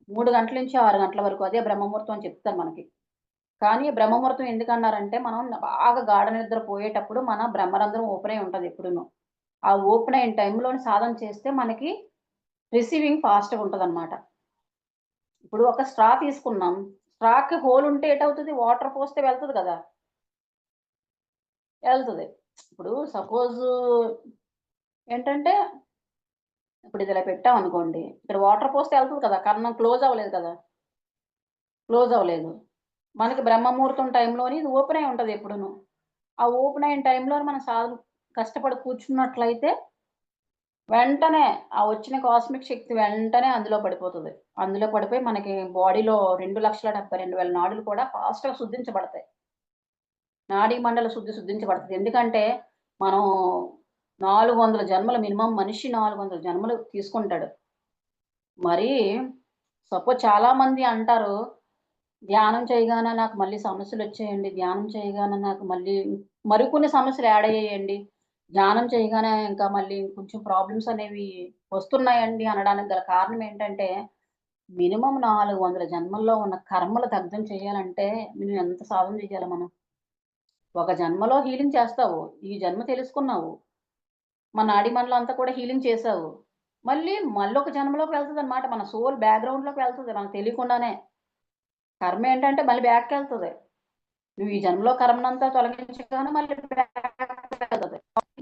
3 గంటల నుంచి 6 గంటల వరకు అదే బ్రహ్మముహూర్తం అని చెప్తారు మనకి. కానీ బ్రహ్మముహూర్తం ఎందుకన్నారంటే మనం బాగా గాఢ నిద్ర పోయేటప్పుడు మన బ్రహ్మరంధ్రం ఓపెన్ అయ్యి ఉంటది ఎప్పుడును. ఆ ఓపెన్ అయిన టైంలోని సాధన చేస్తే మనకి రిసీవింగ్ ఫాస్ట్‌గా ఉంటదనమాట. ఇప్పుడు ఒక స్ట్రా తీసుకున్నాం. స్ట్రాకి హోల్ ఉంటే ఏటవుతది? వాటర్ పోస్తే వెళ్తది కదా! ఎళ్తది. ఇప్పుడు సపోజు ఏంటంటే, ఇప్పుడు ఇది ఇలా పెట్టామనుకోండి. ఇక్కడ వాటర్ పోస్తే ఎళ్తది కదా! కన్నం క్లోజ్ అవ్వలేదు కదా! క్లోజ్ అవ్వలేదు. మనకి బ్రహ్మముహూర్తం టైంలోని ఇది ఓపెన్ అయి ఉంటది ఎప్పుడును. ఆ ఓపెన్ అయిన టైంలోని మనం సాధన కష్టపడి కూర్చున్నట్లయితే వెంటనే ఆ వచ్చిన కాస్మిక్ శక్తి వెంటనే అందులో పడిపోతది. అందులో పడిపోయి మనకి బాడీలో 2,72,000 నాడులు కూడా ఫాస్ట్‌గా శుద్ధించబడతాయి. నాడీ మండల శుద్ధించబడతది. ఎందుకంటే, మనం 400 జన్మలు మినిమమ్ మనిషి 400 జన్మలు తీసుకుంటాడు. మరీ సపోజ్ చాలామంది అంటారు, ధ్యానం చేయగానే నాకు మళ్ళీ సమస్యలొచ్చాయండి. ధ్యానం చేయగానే నాకు మళ్ళీ మరికొన్ని సమస్యలు యాడ్ అయ్యాయండి. ధ్యానం చేయగానే ఇంకా మళ్ళీ కొంచెం ప్రాబ్లమ్స్ అనేవి వస్తున్నాయండి అనడానికి గల కారణం ఏంటంటే, మినిమమ్ 400 జన్మల్లో ఉన్న కర్మలు దగ్ధం చేయాలంటే, మనం ఎంత సాధన చేయాలి మనం? ఒక జన్మలో హీలింగ్ చేస్తావు. ఈ జన్మ తెలుసుకున్నావు. మన నాడీ మండలం అంతా కూడా హీలింగ్ చేసావు. మళ్ళొక జన్మలోకి వెళ్తదనమాట. మన సోల్ బ్యాక్‌గ్రౌండ్‌లోకి వెళ్తది మనకు తెలియకుండానే. కర్మ ఏంటంటే మళ్ళీ బ్యాక్‌కెళ్తది. నువ్వు ఈ జన్మలో కర్మనంతా తొలగించగానే మళ్ళీ బ్యాక్‌కెళ్తది.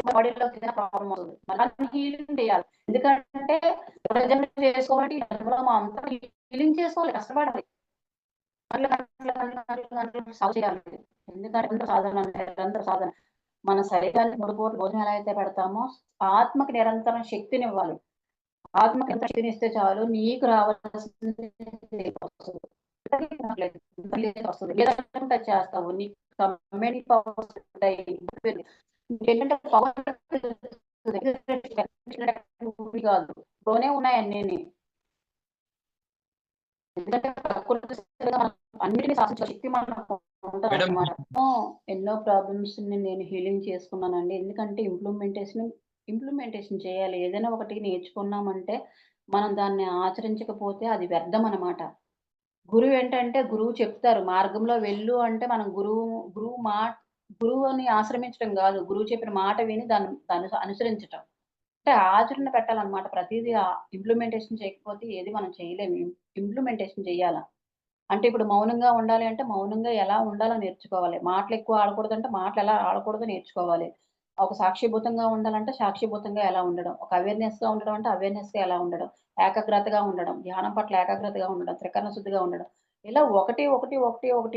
బాడీలోకి ఏదైనా ప్రాబ్లమ్ వస్తది. మళ్ళీ హీలింగ్ చేయాలి. ఎందుకంటే జన్మ చేసుకోవాలంటే ఈ జన్మలో మనం అంతా హీలింగ్ చేసుకోవాలి. కష్టపడాలి. గంటలు సాధన చేయాలి. ఎందుకంటే నిరంతర సాధన. మన శరీరానికి 3 పూటలు భోజనం ఎలా అయితే పెడతామో, ఆత్మకి నిరంతరం శక్తినివ్వాలి. ఆత్మకి ఎంత శక్తినిస్తే చాలు నీకు రావాల్సింది వస్తది. వస్తది. లేదంటే చేస్తావు. నీకు కమ్యూనిటీ పవర్స్ ఉంటాయి. నీకేంటంటే పవర్ కాదు. లోనే ఉన్నాయి అన్నీని. ఎందుకంటే ప్రకృతి సిద్ధంగా మనం అన్నిటిని శాసించే శక్తి మనకు మేడం ఉంటదన్నమాట. ఎన్నో ప్రాబ్లమ్స్‌ని నేను హీలింగ్ చేసుకున్నానండి. ఎందుకంటే ఇంప్లిమెంటేషన్ చేయాలి. ఏదైనా ఒకటి నేర్చుకున్నామంటే, మనం దాన్ని ఆచరించకపోతే అది వ్యర్థమనమాట. గురువేంటంటే గురువు చెప్తారు. మార్గంలో వెళ్ళు అంటే మనం గురువుని ఆశ్రమించడం గాదు. గురువు చెప్పిన మాట విని దాన్ని అనుసరించటం. అంటే ఆచరణ పెట్టాలన్నమాట. ప్రతీదీ ఇంప్లిమెంటేషన్ చేయకపోతే ఏది మనం చేయలేము. ఇంప్లిమెంటేషన్ చేయాల. అంటే ఇప్పుడు మౌనంగా ఉండాలి అంటే, మౌనంగా ఎలా ఉండాలో నేర్చుకోవాలి. మాటలెక్కువ ఆడకూడదంటే, మాటలెలా ఆడకూడదో నేర్చుకోవాలి. ఒక సాక్షిభూతంగా ఉండాలంటే, సాక్షిభూతంగా ఎలా ఉండడం. ఒక అవేర్‌నెస్‌గా ఉండడం అంటే, అవేర్‌నెస్‌గా ఎలా ఉండడం. ఏకాగ్రతగా ఉండడం. ధ్యానం పట్ల ఏకాగ్రతగా ఉండడం. త్రికరణ శుద్ధిగా ఉండడం. ఇలా ఒకటి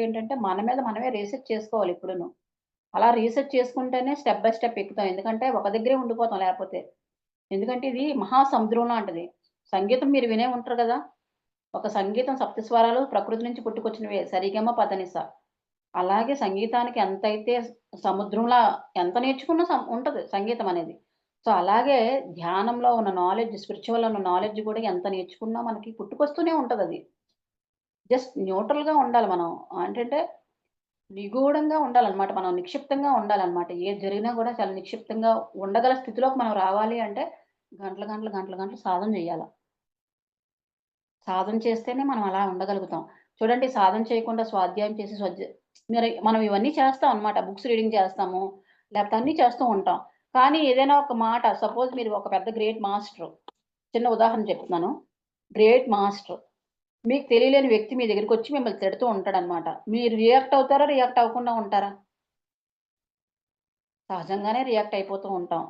ఏంటంటే, మన మీద మనమే రీసెర్చ్ చేసుకోవాలి ఎప్పుడును. అలా రీసెర్చ్ చేసుకుంటేనే స్టెప్ బై స్టెప్ ఎక్కుతాం. ఎందుకంటే, ఒక దగ్గరే ఉండిపోతాం లేపోతే. ఎందుకంటే, ఇది మహాసముద్రం లాంటిది. సంగీతం మీరు వినే ఉంటారు గదా! ఒక సంగీతం సప్తస్వరాలు ప్రకృతి నుంచి పుట్టుకొచ్చినవే. సరిగమ పదనిస. అలాగే సంగీతానికి ఎంతైతే సముద్రంలా ఎంత నేర్చుకున్నా ఉంటది సంగీతం అనేది. సో, అలాగే ధ్యానంలో ఉన్న నాలెడ్జ్, స్పిరిచ్యువల్‌లో ఉన్న నాలెడ్జ్ కూడా ఎంత నేర్చుకున్నా మనకి పుట్టుకొస్తూనే ఉంటదది. జస్ట్ న్యూట్రల్‌గా ఉండాలి మనం. ఏంటంటే నిగూఢంగా ఉండాలనమాట. మనం నిక్షిప్తంగా ఉండాలనమాట. ఏది జరిగినా కూడా చాలా నిక్షిప్తంగా ఉండగల స్థితిలోకి మనం రావాలి అంటే గంటలు సాధన జేయాల. సాధన చేస్తేనే మనం అలా ఉండగలుగుతాం. చూడండి సాధన చేయకుండా స్వాధ్యాయం చేసి మనం ఇవన్నీ చేస్తాం అన్నమాట. బుక్స్ రీడింగ్ చేస్తాము. లేకపోతే అన్నీ చేస్తూ ఉంటాం. కానీ ఏదైనా ఒక మాట సపోజ్ మీరు ఒక పెద్ద గ్రేట్ మాస్టరు. చిన్న ఉదాహరణ చెప్తున్నాను. Great master. మీకు తెలియలేని వ్యక్తి మీ దగ్గరికొచ్చి మిమ్మల్ని తిడుతూ ఉంటాడన్నమాట. మీరు రియాక్ట్ అవుతారా? రియాక్ట్ అవ్వకుండా ఉంటారా? సహజంగానే రియాక్ట్ అయిపోతూ ఉంటాం.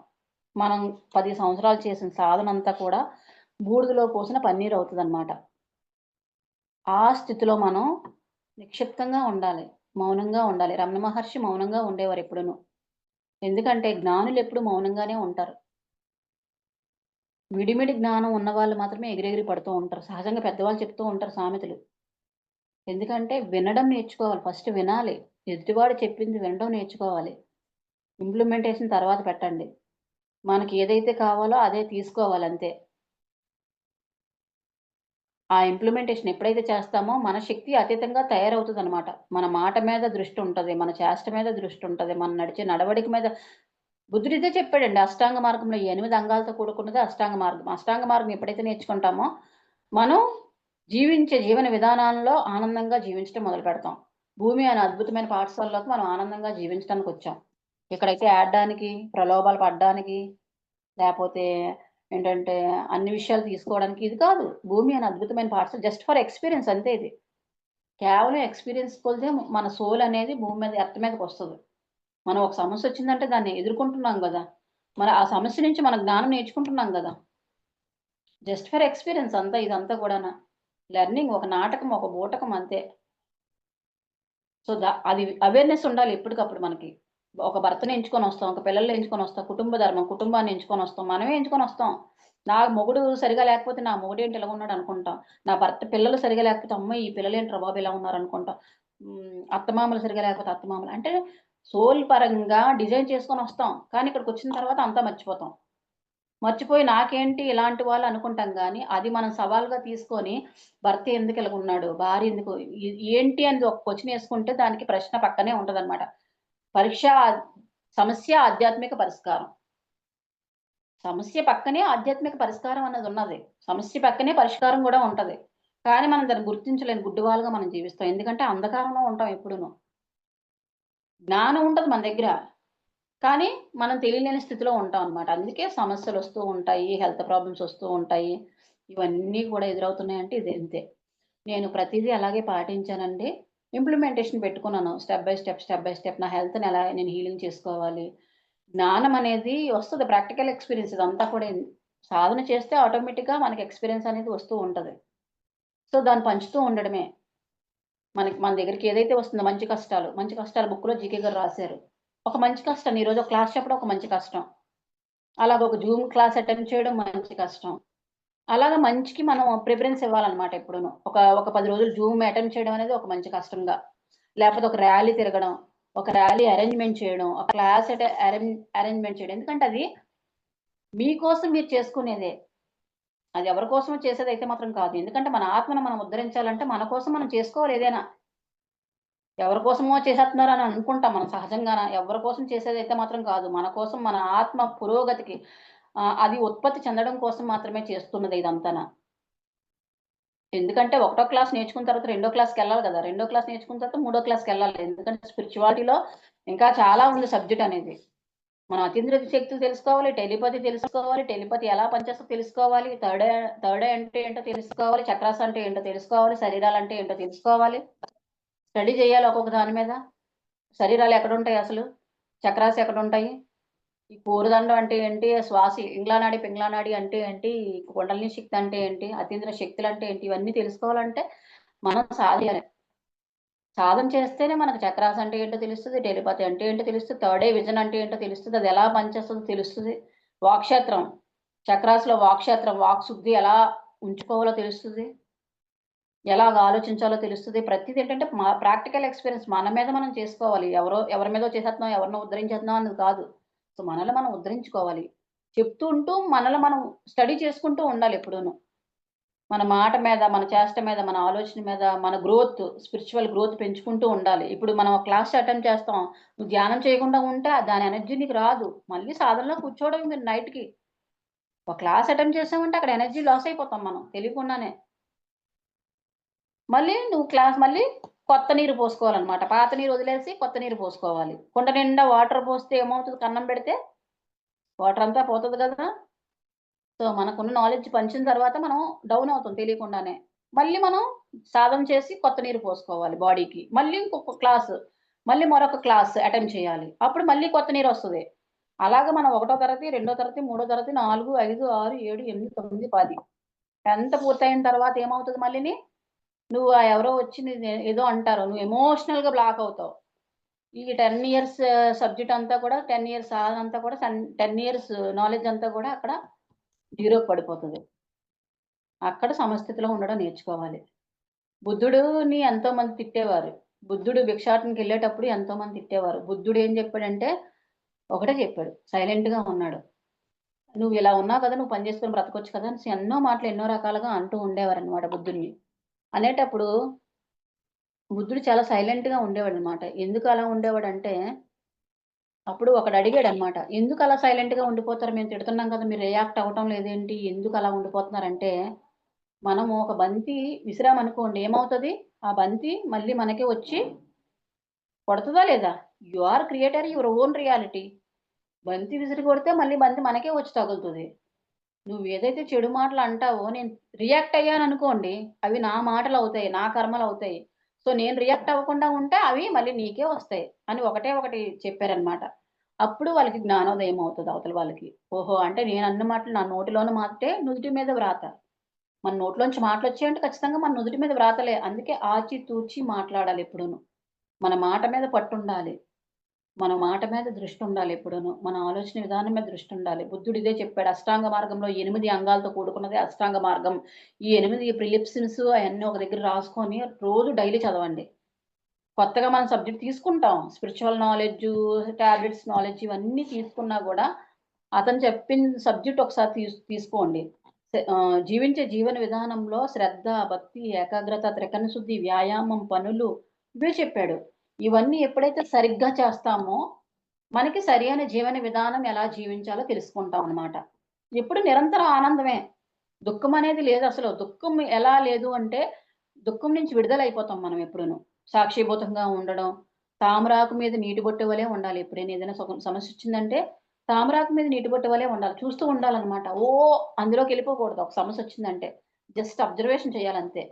మనం 10 సంవత్సరాలు చేసిన సాధనంతా కూడా బూడిదలో పోసిన పన్నీరవుతదన్నమాట. ఆ స్థితిలో మనం నిక్షిప్తంగా ఉండాలి. మౌనంగా ఉండాలి. రమణ మహర్షి మౌనంగా ఉండేవారెప్పుడును. ఎందుకంటే జ్ఞానులెప్పుడు మౌనంగానే ఉంటారు. మిడిమిడి జ్ఞానం ఉన్నవాళ్ళు మాత్రమే ఎగిరెగిరి పడుతూ ఉంటారు. సహజంగా పెద్దవాళ్ళు చెప్తూ ఉంటారు సామెతలు. ఎందుకంటే వినడం నేర్చుకోవాలి. ఫస్ట్ వినాలి. ఎదుటివాడు చెప్పింది వినడం నేర్చుకోవాలి. ఇంప్లిమెంటేషన్ తర్వాత పెట్టండి. మనకి ఏదైతే కావాలో అదే తీసుకోవాలంతే. ఆ ఇంప్లిమెంటేషన్ ఎప్పుడైతే చేస్తామో మన శక్తి అతీతంగా తయారవుతదనమాట. మన మాట మీద దృష్టుంటది. మన చేష్ట మీద దృష్టుంటది. మనం నడిచే నడవడిక మీద బుద్ధుడు ఇదే చెప్పాడండి. అష్టాంగ మార్గంలో ఈ 8 అంగాలతో కూడుకున్నదే అష్టాంగ మార్గం. అష్టాంగ మార్గం ఎప్పుడైతే నేర్చుకుంటామో, మనం జీవించే జీవన విధానాల్లో ఆనందంగా జీవించడం మొదలుపెడతాం. భూమి అనే అద్భుతమైన పాఠశాలలోకి మనం ఆనందంగా జీవించటానికొచ్చాం. ఇక్కడైతే ఏడడానికి, ప్రలోభాలు పడడానికి లేకపోతే ఏంటంటే అన్ని విషయాలు తీసుకోవడానికి ఇది కాదు. భూమి అనే అద్భుతమైన పాఠశాల జస్ట్ ఫర్ ఎక్స్‌పీరియన్స్ అంతే ఇది. కేవలం ఎక్స్‌పీరియన్స్ కొలితే మన సోల్ అనేది భూమి మీద ఎర్త్ మీదకొస్తది. మనం ఒక సమస్యొచ్చిందంటే దాన్ని ఎదుర్కొంటున్నాం గదా! మరి ఆ సమస్య నుంచి మనం జ్ఞానం నేర్చుకుంటున్నాం గదా! జస్ట్ ఫర్ ఎక్స్‌పీరియన్స్ అంతా ఇదంతా గూడాన. లెర్నింగ్ ఒక నాటకం, ఒక బూటకం అంతే. సో, అది అవేర్‌నెస్ ఉండాలి ఎప్పటికప్పుడు మనకి. ఒక భర్తని ఎంచుకొనొస్తాం, ఒక పిల్లల్ని ఎంచుకొనొస్తాం, కుటుంబ ధర్మం, కుటుంబాన్ని ఎంచుకొనొస్తాం. మనమే ఎంచుకొనొస్తాం. నా మొగుడు సరిగ్గా లేకపోతే నా మొగుడేంటి ఇలాగున్నాడు అనుకుంటాం. నా భర్త పిల్లలు సరిగ్గా లేకపోతే అమ్మో! ఈ పిల్లలేంట్రా బాబు ఇలా ఉన్నారనుకుంటాం. అత్తమామలు సరిగ్గా లేకపోతే అత్తమామలు అంటే సోల్ పరంగా డిజైన్ చేసుకొనొస్తాం. కానీ ఇక్కడికొచ్చిన తర్వాత అంతా మర్చిపోతాం. మర్చిపోయి నాకేంటి ఇలాంటి వాళ్ళు అనుకుంటాం గానీ, అది మనం సవాల్‌గా తీసుకొని భర్త ఎందుకు ఇలాగున్నాడు? భార్య ఎందుకు ఏంటి అనేది ఒక క్వెషన్ యేసుకుంటే దానికి ప్రశ్న పక్కనే ఉంటదనమాట. పరీక్ష సమస్య ఆధ్యాత్మిక పరిష్కారం. సమస్య పక్కనే ఆధ్యాత్మిక పరిష్కారం అన్నదున్నది. సమస్య పక్కనే పరిష్కారం గూడా ఉంటది. కానీ మనం దాన్ని గుర్తించలేని గుడ్డివాలుగా మనం జీవిస్తాం. ఎందుకంటే అంధకారంలో ఉంటాం ఎప్పుడును. జ్ఞానం ఉంటది మన దగ్గర. కానీ మనం తెలియలేని స్థితిలో ఉంటాం అన్నమాట. అందుకే సమస్యలొస్తూ ఉంటాయి. హెల్త్ ప్రాబ్లమ్స్ వస్తూ ఉంటాయి. ఇవన్నీ కూడా ఎదురవుతున్నాయంటే ఇది ఇంతే. నేను ప్రతీదీ అలాగే పాటించానండి. ఇంప్లిమెంటేషన్ పెట్టుకున్నాను. Step by step, step by step నా హెల్త్‌ని ఎలా నేను హీలింగ్ చేసుకోవాలి. జ్ఞానం అనేది వస్తది. ప్రాక్టికల్ ఎక్స్‌పీరియన్స్ ఇదంతా కూడా సాధన చేస్తే ఆటోమేటిక్‌గా మనకి ఎక్స్‌పీరియన్స్ అనేది వస్తూ ఉంటది. సో, దాన్ని పంచుతూ ఉండడమే. మన దగ్గరికి ఏదైతే వస్తుందో మంచి కష్టాలు బుక్‌లో జీకే గారు రాశారు. ఒక మంచి కష్టాన్ని ఈరోజు ఒక క్లాస్ చెప్పడం ఒక మంచి కష్టం. అలాగ ఒక జూమ్ క్లాస్ అటెండ్ చేయడం మంచి కష్టం. అలాగా మంచికి మనం ప్రిఫరెన్స్ ఇవ్వాలన్నమాట ఎప్పుడూను. ఒక 10 రోజులు జూమ్ అటెండ్ చేయడం అనేది ఒక మంచి కష్టంగా. లేపోతే ఒక ర్యాలీ తిరగడం, ఒక ర్యాలీ అరేంజ్‌మెంట్ చేయడం, ఒక క్లాస్ అరేంజ్‌మెంట్ చేయడం. ఎందుకంటే అది మీకోసం మీరు చేసుకునేదే. అది ఎవరి కోసమో చేసేదైతే మాత్రం కాదు. ఎందుకంటే మన ఆత్మను మనం ఉద్ధరించాలంటే మన కోసం మనం చేసుకోవాలి ఏదైనా. ఎవరి కోసమో చేసేస్తున్నారని అనుకుంటాం మనం సహజంగాన. ఎవరి కోసం చేసేదైతే మాత్రం కాదు. మన కోసం మన ఆత్మ పురోగతికి అది ఉత్పత్తి చెందడం కోసం మాత్రమే చేస్తున్నది ఇదంతాన. ఎందుకంటే ఒకటో క్లాస్ నేర్చుకున్న తర్వాత రెండో క్లాస్‌కెళ్ళాలి గదా! రెండో క్లాస్ నేర్చుకున్న తర్వాత మూడో క్లాస్‌కెళ్ళాలి. ఎందుకంటే స్పిరిచువాలిటీలో ఇంకా చాలా ఉంది సబ్జెక్ట్ అనేది. మనం అతీంద్రియ శక్తులు తెలుసుకోవాలి, టెలిపతి తెలుసుకోవాలి, టెలిపతి ఎలా పనిచేస్తదో తెలుసుకోవాలి, థర్డ్ ఐ అంటే ఏంటో తెలుసుకోవాలి, చక్రాస్ అంటే ఏంటో తెలుసుకోవాలి, శరీరాలంటే ఏంటో తెలుసుకోవాలి. స్టడీ చేయాలి ఒక్కొక్క దాని మీద. శరీరాలు ఎక్కడుంటాయి అసలు? చక్రాస్ ఎక్కడుంటాయి? ఈ పూరదండం అంటే ఏంటి? శ్వాస ఇంగ్లానాడి, పింగ్లానాడి అంటే ఏంటి? కుండలిని శక్తి అంటే ఏంటి? అతీంద్రియ శక్తులంటే ఏంటి? ఇవన్నీ తెలుసుకోవాలంటే మనం సాధన సాధన చేస్తేనే మనకు చక్రాస్ అంటే ఏంటో తెలుస్తది. టెలిపతి అంటే ఏంటో తెలుస్తది. థర్డ్ ఐ విజన్ అంటే ఏంటో తెలుస్తది. అది ఎలా పనిచేస్తదో తెలుస్తది. వాక్‌క్షేత్రం చక్రాస్‌లో వాక్‌క్షేత్రం వాక్ శుద్ధి ఎలా ఉంచుకోవాలో తెలుస్తది. ఎలాగ ఆలోచించాలో తెలుస్తది. ప్రతీది ఏంటంటే ప్రాక్టికల్ ఎక్స్‌పీరియన్స్ మన మీద మనం చేసుకోవాలి. ఎవరి మీదో చేసేస్తున్నాం, ఎవరినో ఉద్ధరించేస్తున్నాం అనేది కాదు. సో, మనల్ని మనం ఉద్ధరించుకోవాలి. చెప్తుంటూ మనల్ని మనం స్టడీ చేసుకుంటూ ఉండాలి ఎప్పుడూను. మన మాట మీద, మన చేష్ట మీద, మన ఆలోచన మీద, మన స్పిరిచ్యువల్ గ్రోత్ పెంచుకుంటూ ఉండాలి. ఇప్పుడు మనం ఒక క్లాస్ అటెండ్ చేస్తాం. నువ్వు ధ్యానం చేయకుండా ఉంటే దాని ఎనర్జీ నీకు రాదు. మళ్ళీ సాధనలో కూర్చోవడమే మీరు నైట్‌కి. ఒక క్లాస్ అటెండ్ చేసామంటే అక్కడ ఎనర్జీ లాస్ అయిపోతాం మనం తెలియకుండానే. మళ్ళీ కొత్త నీరు పోసుకోవాలన్నమాట. పాత నీరు వదిలేసి కొత్త నీరు పోసుకోవాలి. కుండ నిండా వాటర్ పోస్తే ఏమవుతది కన్నం పెడితే? వాటర్ అంతా పోతది గదా! సో, మనకున్న నాలెడ్జ్ పంచిన తర్వాత మనం డౌన్ అవుతాం తెలియకుండానే. మళ్ళీ మనం సాధన చేసి కొత్త నీరు పోసుకోవాలి బాడీకి. మళ్ళీ ఇంకొక క్లాసు, మళ్ళీ మరొక క్లాస్ అటెండ్ చేయాలి. అప్పుడు మళ్ళీ కొత్త నీరొస్తది. అలాగా మనం ఒకటో తరగతి, రెండో తరగతి, మూడో తరగతి, 4, 5, 6, 7, 8, 9, 10 10థ్ పూర్తయిన తర్వాత ఏమవుతది మళ్ళీని? నువ్వు ఎవరో వచ్చి ఏదో అంటారు. నువ్వు ఎమోషనల్‌గా బ్లాక్ అవుతావు. ఈ 10 ఇయర్స్ సబ్జెక్ట్ అంతా కూడా 10 ఇయర్స్ సాధన అంతా కూడా 10 ఇయర్స్ నాలెడ్జ్ అంతా కూడా అక్కడ జీరోకి పడిపోతది. అక్కడ సమస్థితిలో ఉండడం నేర్చుకోవాలి. బుద్ధుడుని ఎంతోమంది తిట్టేవారు. బుద్ధుడు భిక్షాటనకెళ్ళేటప్పుడు ఎంతోమంది తిట్టేవారు. బుద్ధుడు ఏం చెప్పాడంటే, ఒకటే చెప్పాడు. సైలెంట్‌గా ఉన్నాడు. "నువ్వు ఇలా ఉన్నావు కదా! నువ్వు పని చేసుకొని బ్రతకొచ్చు కదా!" అనేసి ఎన్నో మాటలు ఎన్నో రకాలుగా అంటూ ఉండేవారనమాట బుద్ధుడిని. అనేటప్పుడు బుద్ధుడు చాలా సైలెంట్‌గా ఉండేవాడనమాట. ఎందుకు అలా ఉండేవాడంటే, అప్పుడు ఒకడు అడిగాడనమాట. "ఎందుకు అలా సైలెంట్‌గా ఉండిపోతారు? మేము తిడుతున్నాం కదా! మీరు రియాక్ట్ అవ్వటం లేదేంటి? ఎందుకు అలా ఉండిపోతున్నారంటే" మనము ఒక బంతి విసిరామనుకోండి ఏమవుతది? ఆ బంతి మళ్ళీ మనకే వచ్చి కొడతదా లేదా? You are creator your own reality. బంతి విసిరి కొడితే మళ్ళీ బంతి మనకే వచ్చి తగులుతది. నువ్వేదైతే చెడు మాటలు అంటావో నేను రియాక్ట్ అయ్యాననుకోండి, అవి నా మాటలవుతాయి. నా కర్మలవుతాయి. సో, నేను రియాక్ట్ అవ్వకుండా ఉంటే అవి మళ్ళీ నీకే వస్తాయి అని ఒకటే ఒకటి చెప్పారనమాట. అప్పుడు వాళ్ళకి జ్ఞానోదయం అవుతది అవతల వాళ్ళకి. ఓహో! అంటే నేనన్న మాటలు నా నోటిలోని మాటే నుదుటి మీద వ్రాత. మన నోట్లోంచి మాటలొచ్చాయంటే ఖచ్చితంగా మన నుదుటి మీద వ్రాతలే. అందుకే ఆచి తూచి మాట్లాడాలి ఎప్పుడూను. మన మాట మీద పట్టుండాలి. మన మాట మీద దృష్టుండాలి ఎప్పుడూను. మన ఆలోచన విధానం మీద దృష్టుండాలి. బుద్ధుడు ఇదే చెప్పాడు. అష్టాంగ మార్గంలో 8 అంగాలతో కూడుకున్నదే అష్టాంగ మార్గం. ఈ 8 ప్రిలిప్సిన్స్ అయన్నీ ఒక దగ్గర రాసుకొని రోజు డైలీ చదవండి. కొత్తగా మనం సబ్జెక్ట్ తీసుకుంటాం. స్పిరిచువల్ నాలెడ్జు, టాబ్లెట్స్ నాలెడ్జ్ ఇవన్నీ తీసుకున్నా గూడా, అతను చెప్పిన సబ్జెక్ట్ ఒకసారి తీసుకోండి. జీవించే జీవన విధానంలో శ్రద్ధ, భక్తి, ఏకాగ్రత, త్రికరణ శుద్ధి, వ్యాయామం, పనులు ఇవే చెప్పాడు. ఇవన్నీ ఎప్పుడైతే సరిగ్గా చేస్తామో, మనకి సరియైన జీవన విధానం ఎలా జీవించాలో తెలుసుకుంటాం అన్నమాట. ఎప్పుడు నిరంతరం ఆనందమే. దుఃఖం అనేది లేదసలు. దుఃఖం ఎలా లేదు అంటే, దుఃఖం నుంచి విడుదలైపోతాం మనం ఎప్పుడూను. సాక్షిభూతంగా ఉండడం, తామరాకు మీద నీటి బొట్టు వలె ఉండాలి. ఎప్పుడైనా ఏదైనా సమస్యొచ్చిందంటే, తామరాకు మీద నీటి బొట్టు వలె ఉండాలి. చూస్తూ ఉండాలనమాట. అందులోకెళ్ళిపోకూడదు ఒక సమస్యొచ్చిందంటే. Just observation చేయాలంతే.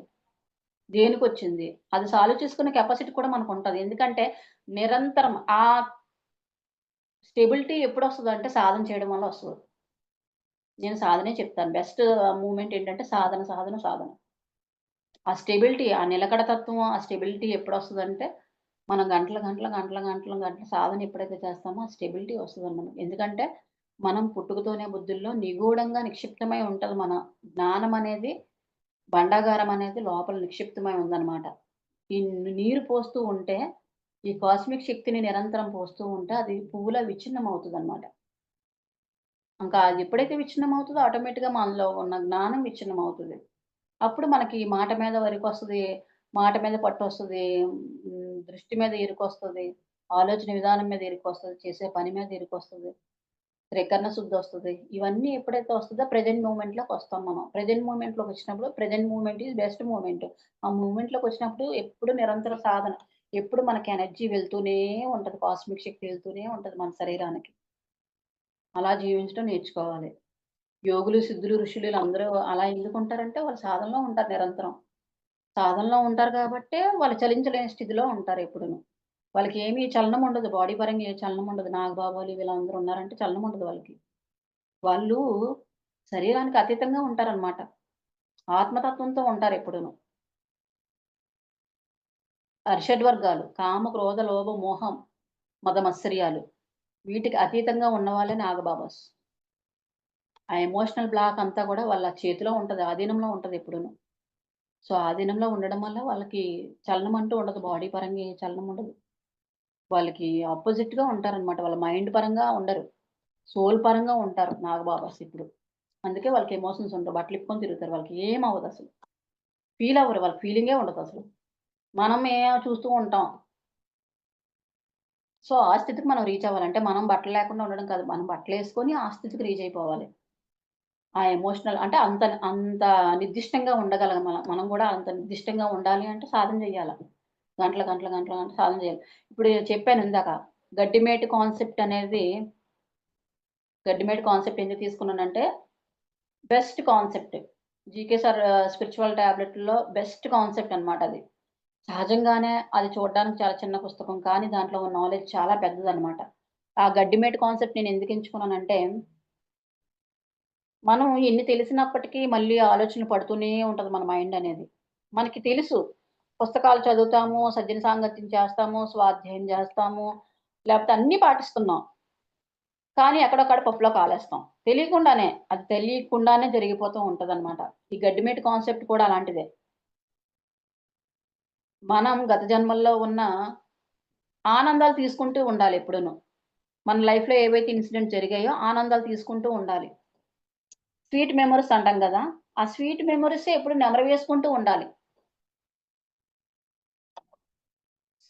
దేనికొచ్చింది? అది సాల్వ్ చేసుకునే కెపాసిటీ కూడా మనకుంటది. ఎందుకంటే, నిరంతరం స్టెబిలిటీ ఎప్పుడొస్తదంటే సాధన చేయడం వల్ల వస్తది. నేను సాధనే చెప్తాను. బెస్ట్ మూవ్‌మెంట్ ఏంటంటే సాధన, సాధన, సాధన. ఆ స్టెబిలిటీ, ఆ నిలకడ తత్వం, ఆ స్టెబిలిటీ ఎప్పుడొస్తదంటే, మనం గంటలు సాధన ఎప్పుడైతే చేస్తామో ఆ స్టెబిలిటీ వస్తదండి మనకి. ఎందుకంటే, మనం పుట్టుకతోనే బుద్ధుల్లో నిగూఢంగా నిక్షిప్తమై ఉంటది మన జ్ఞానం అనేది, భాండాగారం అనేది లోపల నిక్షిప్తమై ఉందనమాట. ఈ నీరు పోస్తూ ఉంటే, ఈ కాస్మిక్ శక్తిని నిరంతరం పోస్తూ ఉంటే, అది పువ్వులా విచ్ఛిన్నమవుతదనమాట. ఇంకా అది ఎప్పుడైతే విచ్ఛిన్నమవుతదో ఆటోమేటిక్‌గా మనలో ఉన్న జ్ఞానం విచ్ఛిన్నమవుతది. అప్పుడు మనకి మాట మీద వరకొస్తది. మాట మీద పట్టొస్తది. దృష్టి మీద ఇరుకొస్తది. ఆలోచన విధానం మీద ఇరుకొస్తది. చేసే పని మీద ఇరుకొస్తది. త్రికరణ శుద్ధొస్తది. ఇవన్నీ ఎప్పుడైతే వస్తదో ప్రెజెంట్ మూవ్‌మెంట్‌లోకొస్తాం మనం. ప్రెజెంట్ మూవ్‌మెంట్‌లోకొచ్చినప్పుడు present movement is best movement. ఆ మూవ్‌మెంట్‌లోకొచ్చినప్పుడు ఎప్పుడు నిరంతర సాధన. ఎప్పుడు మనకి ఎనర్జీ వెళ్తూనే ఉంటది. కాస్మిక్ శక్తి వెళ్తూనే ఉంటది మన శరీరానికి. అలా జీవించడం నేర్చుకోవాలి. యోగులు, సిద్ధులు, ఋషులు ఈళ్ళందరూ అలా ఎందుకుంటారంటే వాళ్ళు సాధనలో ఉంటారు నిరంతరం. సాధనలో ఉంటారు కాబట్టే వాళ్ళు చలించలేని స్థితిలో ఉంటారెప్పుడును. వాళ్ళకేమి చలనం ఉండదు. బాడీ పరంగా ఏ చలనం ఉండదు. నాగబాబాలు వీళ్ళందరూ ఉన్నారంటే చలనం ఉండదు వాళ్ళకి. వాళ్ళు శరీరానికి అతీతంగా ఉంటారనమాట. ఆత్మతత్వంతో ఉంటారెప్పుడును. అరిషడ్వర్గాలు కామ, క్రోధ, లోభ, మోహం, మదమత్సర్యాలు వీటికి అతీతంగా ఉన్నవాళ్ళే నాగబాబాస్. ఆ ఎమోషనల్ బ్లాక్ అంతా గూడా వాళ్ళ చేతిలో ఉంటది. ఆధీనంలో ఉంటదెప్పుడూను. సో, ఆధీనంలో ఉండడం వల్ల వాళ్ళకి చలనం అంటూ ఉండదు. బాడీ పరంగా ఏ చలనం ఉండదు. వాళ్ళకి అపోజిట్‌గా ఉంటారనమాట. వాళ్ళ మైండ్ పరంగా ఉండరు. సోల్ పరంగా ఉంటారు నాగబాబాస్ ఇప్పుడు. అందుకే వాళ్ళకి ఎమోషన్స్ ఉండవు. బట్టలిప్పుకొని తిరుగుతారు. వాళ్ళకి ఏమవ్వదసలు. ఫీల్ అవ్వరు. వాళ్ళకి ఫీలింగే ఉండదసలు. మనమే చూస్తూ ఉంటాం. సో, ఆ స్థితికి మనం రీచ్ అవ్వాలంటే మనం బట్టలు లేకుండా ఉండడం కాదు. మనం బట్టలేసుకొని ఆ స్థితికి రీచ్ అయిపోవాలి. ఆ ఎమోషనల్ అంటే అంత అంత నిర్దిష్టంగా ఉండగలం మనం. మనం గూడా అంత నిర్దిష్టంగా ఉండాలి అంటే సాధన జేయాల. గంటలు సాధన జేయాలి. ఇప్పుడు చెప్పాను ఇందాక. గడ్డిమేటు కాన్సెప్ట్ అనేది గడ్డిమేటు కాన్సెప్ట్ ఎందుకు తీసుకున్నానంటే best concept. GK sir spiritual టాబ్లెట్‌లో బెస్ట్ కాన్సెప్ట్ అన్నమాట అది. సహజంగానే అది చూడడానికి చాలా చిన్న పుస్తకం. కానీ దాంట్లో ఉన్న నాలెడ్జ్ చాలా పెద్దదన్నమాట. ఆ గడ్డిమేటు కాన్సెప్ట్ నేను ఎందుకు ఎంచుకున్నానంటే మనం ఎన్ని తెలిసినప్పటికీ మళ్ళీ ఆలోచనలు పడుతూనే ఉంటది మన మైండ్ అనేది. మనకి తెలుసు. పుస్తకాలు చదువుతాము, సజ్జన సాంగత్యం చేస్తాము, స్వాధ్యాయం చేస్తాము, లేపోతే అన్నీ పాటిస్తున్నాం. కానీ ఎక్కడొక్కడ పప్పులో కాలేస్తాం. అది తెలియకుండానే జరిగిపోతూ ఉంటదనమాట. ఈ గడ్డిమేటు కాన్సెప్ట్ కూడా అలాంటిదే. మనం గత జన్మల్లో ఉన్న ఆనందాలు తీసుకుంటూ ఉండాలి ఎప్పుడూను. మన లైఫ్‌లో ఏవైతే ఇన్సిడెంట్స్ జరిగాయో ఆనందాలు తీసుకుంటూ ఉండాలి. స్వీట్ మెమోరీస్ అంటాం గదా! ఆ స్వీట్ మెమోరీసే ఎప్పుడు నెమరు వేసుకుంటూ ఉండాలి.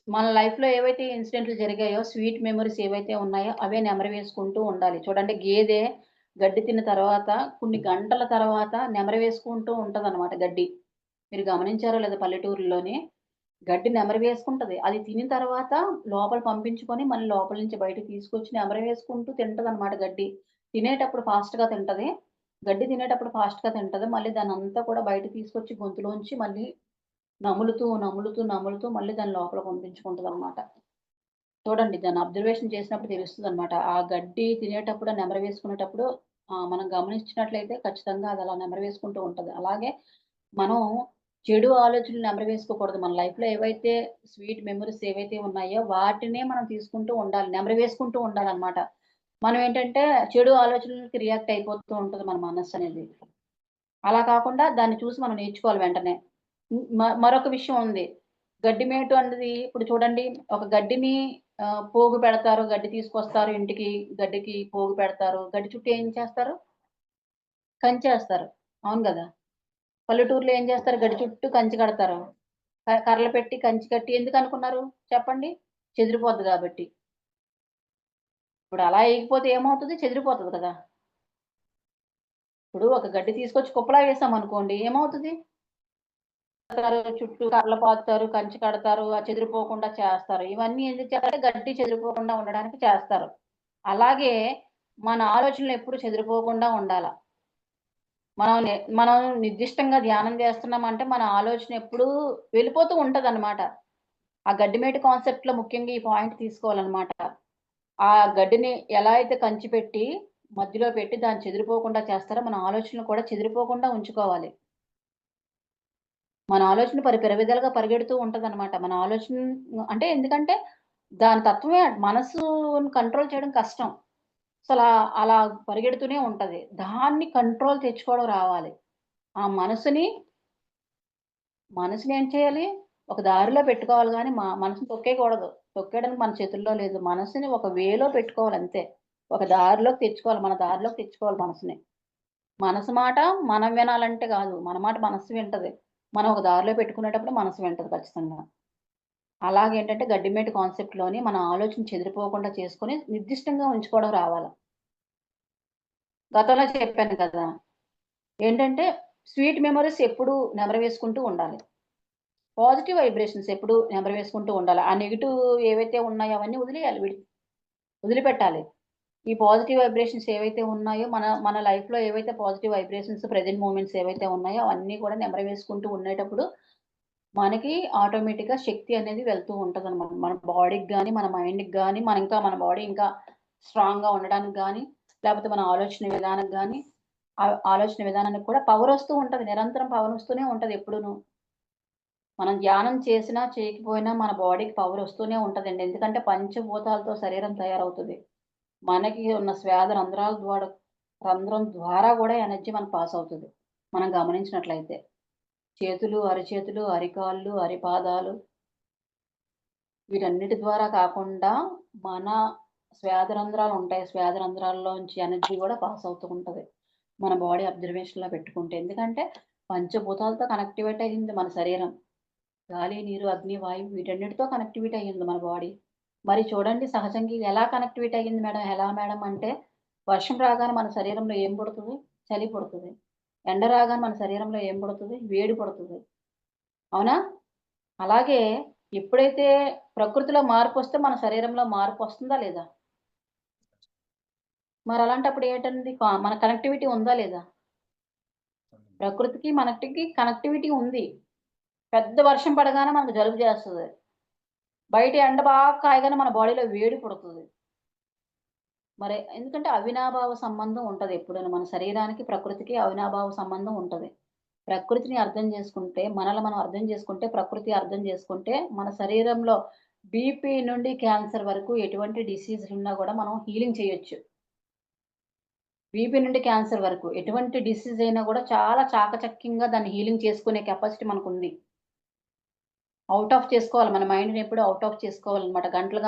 మన లైఫ్‌లో ఏవైతే ఇన్సిడెంట్లు జరిగాయో, స్వీట్ మెమోరీస్ ఏవైతే ఉన్నాయో, అవే నెమరు వేసుకుంటూ ఉండాలి. చూడండి గేదె గడ్డి తిన్న తర్వాత కొన్ని గంటల తర్వాత నెమరు వేసుకుంటూ ఉంటదనమాట గడ్డి. మీరు గమనించారో లేదో పల్లెటూరుల్లోని గడ్డి నెమరు వేసుకుంటది. అది తినిన తర్వాత లోపల పంపించుకొని మళ్ళీ లోపల నుంచి బయటకి తీసుకొచ్చి నెమరు వేసుకుంటూ తింటదనమాట గడ్డి. తినేటప్పుడు ఫాస్ట్‌గా తింటది. గడ్డి తినేటప్పుడు ఫాస్ట్‌గా తింటది. మళ్ళీ దాన్నంతా కూడా బయటకి తీసుకొచ్చి గొంతులోంచి మళ్ళీ నములుతూ, నములుతూ, నములుతూ మళ్ళీ దాన్ని లోపల పంపించుకుంటదనమాట. చూడండి దాన్ని అబ్జర్వేషన్ చేసినప్పుడు తెలుస్తదనమాట. ఆ గడ్డి తినేటప్పుడు, ఆ నెమరు వేసుకునేటప్పుడు మనం గమనించినట్లయితే ఖచ్చితంగా అది అలా నెమరు వేసుకుంటూ ఉంటది. అలాగే మనం చెడు ఆలోచనలు నెమరు వేసుకోకూడదు. మన లైఫ్‌లో ఏవైతే స్వీట్ మెమోరీస్ ఏవైతే ఉన్నాయో వాటినే మనం తీసుకుంటూ ఉండాలి. నెమరు వేసుకుంటూ ఉండాలనమాట. మనం ఏంటంటే చెడు ఆలోచనలకి రియాక్ట్ అయిపోతూ ఉంటది మన మనస్సనేది. అలా కాకుండా దాన్ని చూసి మనం నేర్చుకోవాలి వెంటనే. మరొక విషయం ఉంది. గడ్డి మేటు అన్నది ఇప్పుడు చూడండి ఒక గడ్డిని పోగు పెడతారు. గడ్డి తీసుకొస్తారు ఇంటికి. గడ్డికి పోగు పెడతారు. గడ్డి చుట్టూ ఏం చేస్తారు? కంచేస్తారు. అవును గదా! పల్లెటూరులో ఏం చేస్తారు? గడ్డి చుట్టూ కంచె కడతారు. కర్రలు పెట్టి కంచె కట్టి ఎందుకనుకున్నారు? చెప్పండి. చెదిరిపోద్ది గాబట్టి. ఇప్పుడు అలా ఎయకపోతే ఏమవుతది? చెదిరిపోతది కదా! ఇప్పుడు ఒక గడ్డి తీసుకొచ్చి కుప్పలా వేసామనుకోండి ఏమవుతది? చుట్టూ కర్రలు పాతుతారు, కంచె కడతారు, చెదిరిపోకుండా చేస్తారు. ఇవన్నీ ఎందుకు చేస్తారంటే గడ్డి చెదిరిపోకుండా ఉండడానికి చేస్తారు. అలాగే మన ఆలోచనలు ఎప్పుడు చెదిరిపోకుండా ఉండాల. మనం నిర్దిష్టంగా ధ్యానం చేస్తున్నామంటే మన ఆలోచన ఎప్పుడూ వెళ్ళిపోతూ ఉంటదనమాట. ఆ గడ్డిమేటు కాన్సెప్ట్‌లో ముఖ్యంగా ఈ పాయింట్ తీసుకోవాలనమాట. ఆ గడ్డిని ఎలా అయితే కంచి పెట్టి, మధ్యలో పెట్టి దాన్ని చెదిరిపోకుండా చేస్తారో, మన ఆలోచనలు కూడా చెదిరిపోకుండా ఉంచుకోవాలి. మన ఆలోచన పెరవిదలుగా పరిగెడుతూ ఉంటదనమాట. మన ఆలోచన అంటే ఎందుకంటే, దాని తత్వమే మనసుని కంట్రోల్ చేయడం కష్టం. అలా పరిగెడుతూనే ఉంటది. దాన్ని కంట్రోల్ తెచ్చుకోవడం రావాలి. ఆ మనసుని ఏం చేయాలి? ఒక దారిలో పెట్టుకోవాలి గానీ, మనసుని తొక్కేయకూడదు. తొక్కేయడానికి మన చేతుల్లో లేదు. మనసుని ఒక వేలో పెట్టుకోవాలంతే. ఒక దారిలోకి తెచ్చుకోవాలి. మన దారిలోకి తెచ్చుకోవాలి మనసుని. మనసు మాట మనం వినాలంటే గాదు. మన మాట మనస్సు వింటది. మనం ఒక దారిలో పెట్టుకునేటప్పుడు మనసు వింటది ఖచ్చితంగా. అలాగేంటంటే గడ్డిమేటు కాన్సెప్ట్‌లోని మన ఆలోచన చెదిరిపోకుండా చేసుకొని నిర్దిష్టంగా ఉంచుకోవడం రావాల. గతంలో చెప్పాను కదా! ఏంటంటే స్వీట్ మెమోరీస్ ఎప్పుడూ నెమరు వేసుకుంటూ ఉండాలి. పాజిటివ్ వైబ్రేషన్స్ ఎప్పుడూ నెమరు వేసుకుంటూ ఉండాలి. ఆ నెగెటివ్ ఏవైతే ఉన్నాయో అవన్నీ వదిలేయాలి. వదిలిపెట్టాలి. ఈ పాజిటివ్ వైబ్రేషన్స్ ఏవైతే ఉన్నాయో మన మన లైఫ్‌లో ఏవైతే పాజిటివ్ వైబ్రేషన్స్ ప్రెజెంట్ మూమెంట్స్ ఏవైతే ఉన్నాయో అవన్నీ కూడా నెమరు వేసుకుంటూ ఉండేటప్పుడు మనకి ఆటోమేటిక్‌గా శక్తి అనేది వెళ్తూ ఉంటదనమాట. మన బాడీకి గాని, మన మైండ్‌కి గాని, మన బాడీ ఇంకా స్ట్రాంగ్‌గా ఉండడానికి గాని, లేపోతే మన ఆలోచన విధానం గాని, ఆలోచన విధానానికి కూడా పవరొస్తూ ఉంటది. నిరంతరం పవరొస్తూనే ఉంటది ఎప్పుడూను. మనం ధ్యానం చేసినా, చేయకపోయినా మన బాడీకి పవరొస్తూనే ఉంటదండి. ఎందుకంటే పంచభూతాలతో శరీరం తయారవుతది. మనకి ఉన్న రంధ్రం ద్వారా గూడా ఎనర్జీ మనకు పాస్ అవుతది. మనం గమనించినట్లయితే. చేతులు, అరిచేతులు, అరికాళ్ళు, అరిపాదాలు వీటన్నిటి ద్వారా కాకుండా మన రంధ్రాలుంటాయి. రంధ్రాల్లోంచి ఎనర్జీ గూడా పాస్ అవుతూ ఉంటది. మన బాడీ అబ్జర్వేషన్‌లో పెట్టుకుంటే. ఎందుకంటే పంచభూతాలతో కనెక్టివేట్ అయింది మన శరీరం. గాలి, నీరు, అగ్ని, వాయువు వీటన్నిటితో కనెక్టివిటీ అయ్యింది మన బాడీ. మరి చూడండి సహజంగా ఇది ఎలా కనెక్టివిటీ అయ్యింది మేడం? ఎలా మేడం అంటే, వర్షం రాగానే మన శరీరంలో ఏం పుడతది? చలి పుడతది. ఎండ రాగానే మన శరీరంలో ఏం పుడతది? వేడి పుడతది. అవునా? అలాగే ఎప్పుడైతే ప్రకృతిలో మార్పొస్తే మన శరీరంలో మార్పొస్తుందా లేదా? మరలాంటప్పుడు ఏటండి మన కనెక్టివిటీ ఉందా లేదా? ప్రకృతికి, మనటికి కనెక్టివిటీ ఉంది. పెద్ద వర్షం పడగానే మనకు జలుబు చేస్తది. బయట ఎండ బాగా కాయగానే మన బాడీలో వేడి పుడతది. మరి ఎందుకంటే అవినాభావ సంబంధం ఉంటది ఎప్పుడూను. మన శరీరానికి, ప్రకృతికి అవినాభావ సంబంధం ఉంటది. ప్రకృతిని అర్థం చేసుకుంటే, మనల్ని మనం అర్థం చేసుకుంటే, ప్రకృతి అర్థం చేసుకుంటే, మన శరీరంలో బీపీ నుండి క్యాన్సర్ వరకు ఎటువంటి డిసీజులున్నా గూడా మనం హీలింగ్ చేయొచ్చు. బీపీ నుండి క్యాన్సర్ వరకు ఎటువంటి డిసీజ్ అయినా గూడా చాలా చాకచక్యంగా దాన్ని హీలింగ్ చేసుకునే కెపాసిటీ మనకుంది. ఔట్ ఆఫ్ చేసుకోవాలి. మన మైండ్‌ని ఎప్పుడు ఔట్ ఆఫ్ చేసుకోవాలనమాట. గంటలు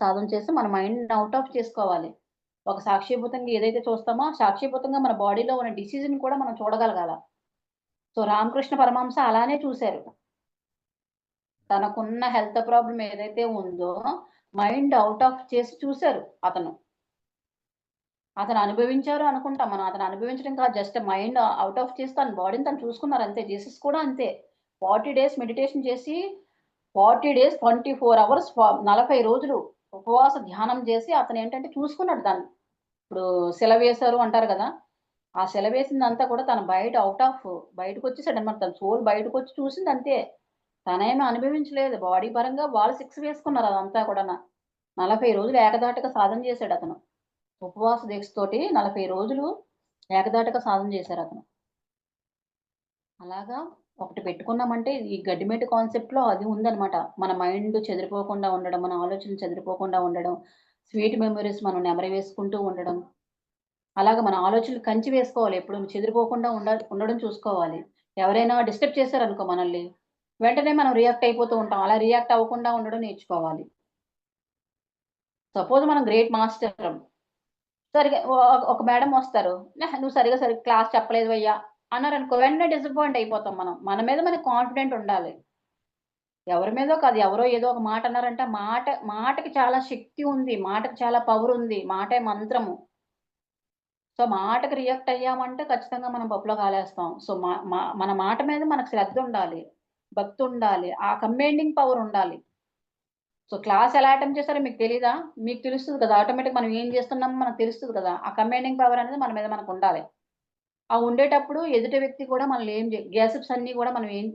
సాధన చేసి మన మైండ్‌ని ఔట్ ఆఫ్ చేసుకోవాలి. ఒక సాక్షిభూతంగా ఏదైతే చూస్తామో, సాక్షిభూతంగా మన బాడీలో ఉన్న డిసీజ్‌ని కూడా మనం చూడగలగాల. రామకృష్ణ పరమహంస అలానే చూసారు. తనకున్న హెల్త్ ప్రాబ్లమ్ ఏదైతే ఉందో, మైండ్ ఔట్ ఆఫ్ చేసి చూసారు అతను. అతను అనుభవించారు అనుకుంటాం మనం. అతను అనుభవించడం కాదు జస్ట్ మైండ్ ఔట్ ఆఫ్ చేసి తన బాడీని తను చూసుకున్నారు అంతే. జీసస్ కూడా అంతే. 40 డేస్ మెడిటేషన్ చేసి 40 డేస్ 24 అవర్స్ 40 రోజులు ఉపవాస ధ్యానం చేసి అతను ఏంటంటే చూసుకున్నాడు దాన్ని. ఇప్పుడు సెలవేశారు అంటారు కదా! ఆ సెలవేసిందంతా కూడా తను బయటకొచ్చేసాడనమాట. తన సోల్ బయటకొచ్చి చూసింది అంతే. తనేమి అనుభవించలేదు. బాడీ పరంగా వాళ్ళు శిక్ష వేసుకున్నారు అదంతా కూడాన. 40 రోజులు ఏకధాటిగా సాధన చేశాడతను. ఉపవాస దీక్షతోటి 40 రోజులు ఏకధాటిగా సాధన చేశారతను. అలాగా ఒకటి పెట్టుకున్నామంటే ఈ గడ్డిమెట్టు కాన్సెప్ట్‌లో అది ఉందనమాట. మన మైండ్ చెదిరిపోకుండా ఉండడం, మన ఆలోచనలు చెదిరిపోకుండా ఉండడం, స్వీట్ మెమోరీస్ మనం నెమరు వేసుకుంటూ ఉండడం. అలాగా మన ఆలోచనలు కంచి వేసుకోవాలి. ఎప్పుడు చెదిరిపోకుండా ఉండడం చూసుకోవాలి. ఎవరైనా డిస్టర్బ్ చేశారనుకో మనల్ని, వెంటనే మనం రియాక్ట్ అయిపోతూ ఉంటాం. అలా రియాక్ట్ అవ్వకుండా ఉండడం నేర్చుకోవాలి. సపోజ్ మనం గ్రేట్ మాస్టర్ సరిగ్గా ఒక మేడం వస్తారు. "నువ్వు సరిగ్గా క్లాస్ చెప్పలేదువయ్యా" అన్నారనుకో వెంటనే డిసప్పాయింట్ అయిపోతాం మనం. మన మీద మనకు కాన్ఫిడెంట్ ఉండాలి. ఎవరి మీదో కాదు. ఎవరో ఏదో ఒక మాట అన్నారంటే మాటకి చాలా శక్తి ఉంది. మాటకి చాలా పవర్ ఉంది. మాటే మంత్రము. సో, మాటకి రియాక్ట్ అయ్యామంటే ఖచ్చితంగా మనం పప్పులో కాలేస్తాం. సో, మా మా మన మాట మీద మనకు శ్రద్ధ ఉండాలి. భక్తి ఉండాలి. ఆ కమాండింగ్ పవర్ ఉండాలి. సో, క్లాస్ ఎలా అటెంప్ట్ చేస్తారో మీకు తెలీదా? మీకు తెలుస్తది కదా! ఆటోమేటిక్‌గా మనం ఏం చేస్తున్నామో మనకు తెలుస్తది కదా! ఆ కమాండింగ్ పవర్ అనేది మన మీద మనకుండాలి. ఆ ఉండేటప్పుడు ఎదుటి వ్యక్తి కూడా మనల్ని ఏం గ్యాసిప్స్ అన్నీ కూడా మనం ఏం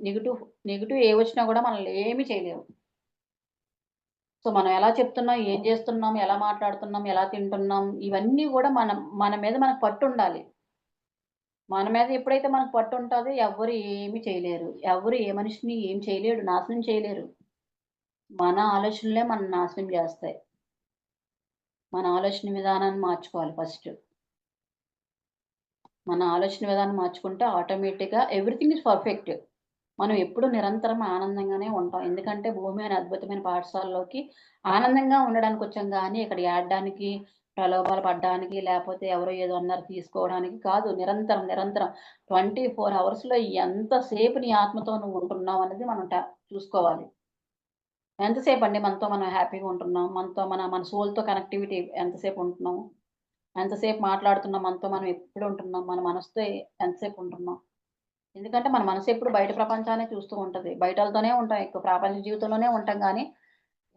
నెగెటివ్ ఏవొచ్చినా కూడా మనల్ని ఏమి చేయలేవు. సో, మనం ఎలా చెప్తున్నాం, ఏం చేస్తున్నాం, ఎలా మాట్లాడుతున్నాం, ఎలా తింటున్నాం, ఇవన్నీ కూడా మన మీద మనకు పట్టుండాలి. మన మీద ఎప్పుడైతే మనకు పట్టుంటాదో ఎవ్వరు ఏమి చేయలేరు. ఎవ్వరు ఏ మనిషిని ఏం చేయలేడు, నాశనం చేయలేరు. మన ఆలోచనలే మనల్ని నాశనం జేస్తాయి. మన ఆలోచన విధానాన్ని మార్చుకోవాలి ఫస్ట్. మన ఆలోచన విధానం మార్చుకుంటే ఆటోమేటిక్‌గా ఎవ్రీథింగ్ ఈజ్ పర్ఫెక్ట్. మనం ఎప్పుడు నిరంతరం ఆనందంగానే ఉంటాం. ఎందుకంటే భూమి అనే అద్భుతమైన పాఠశాలలోకి ఆనందంగా ఉండడానికొచ్చాం గానీ, ఇక్కడ ఏడడానికి, ప్రలోభాలు పడడానికి, లేపోతే ఎవరో ఏదో అన్నారు తీసుకోవడానికి కాదు. నిరంతరం 24 అవర్స్‌లో ఎంతసేపు నీ ఆత్మతో నువ్వు ఉంటున్నావు అనేది మనం చూసుకోవాలి. ఎంతసేపండి మనతో మనం హ్యాపీగా ఉంటున్నాం? మనతో మన సోల్‌తో కనెక్టివిటీ ఎంతసేపు ఉంటున్నాం? ఎంతసేపు మాట్లాడుతున్నాం? మనతో మనం ఎప్పుడు ఉంటున్నాం? మన మనసుతో ఎంతసేపు ఉంటున్నాం? ఎందుకంటే మన మనసు ఎప్పుడు బయట ప్రపంచాన్నే చూస్తూ ఉంటది. బయటోళ్ళతోనే ఉంటాం ఎక్కువ. ప్రాపంచిక జీవితంలోనే ఉంటాం గానీ,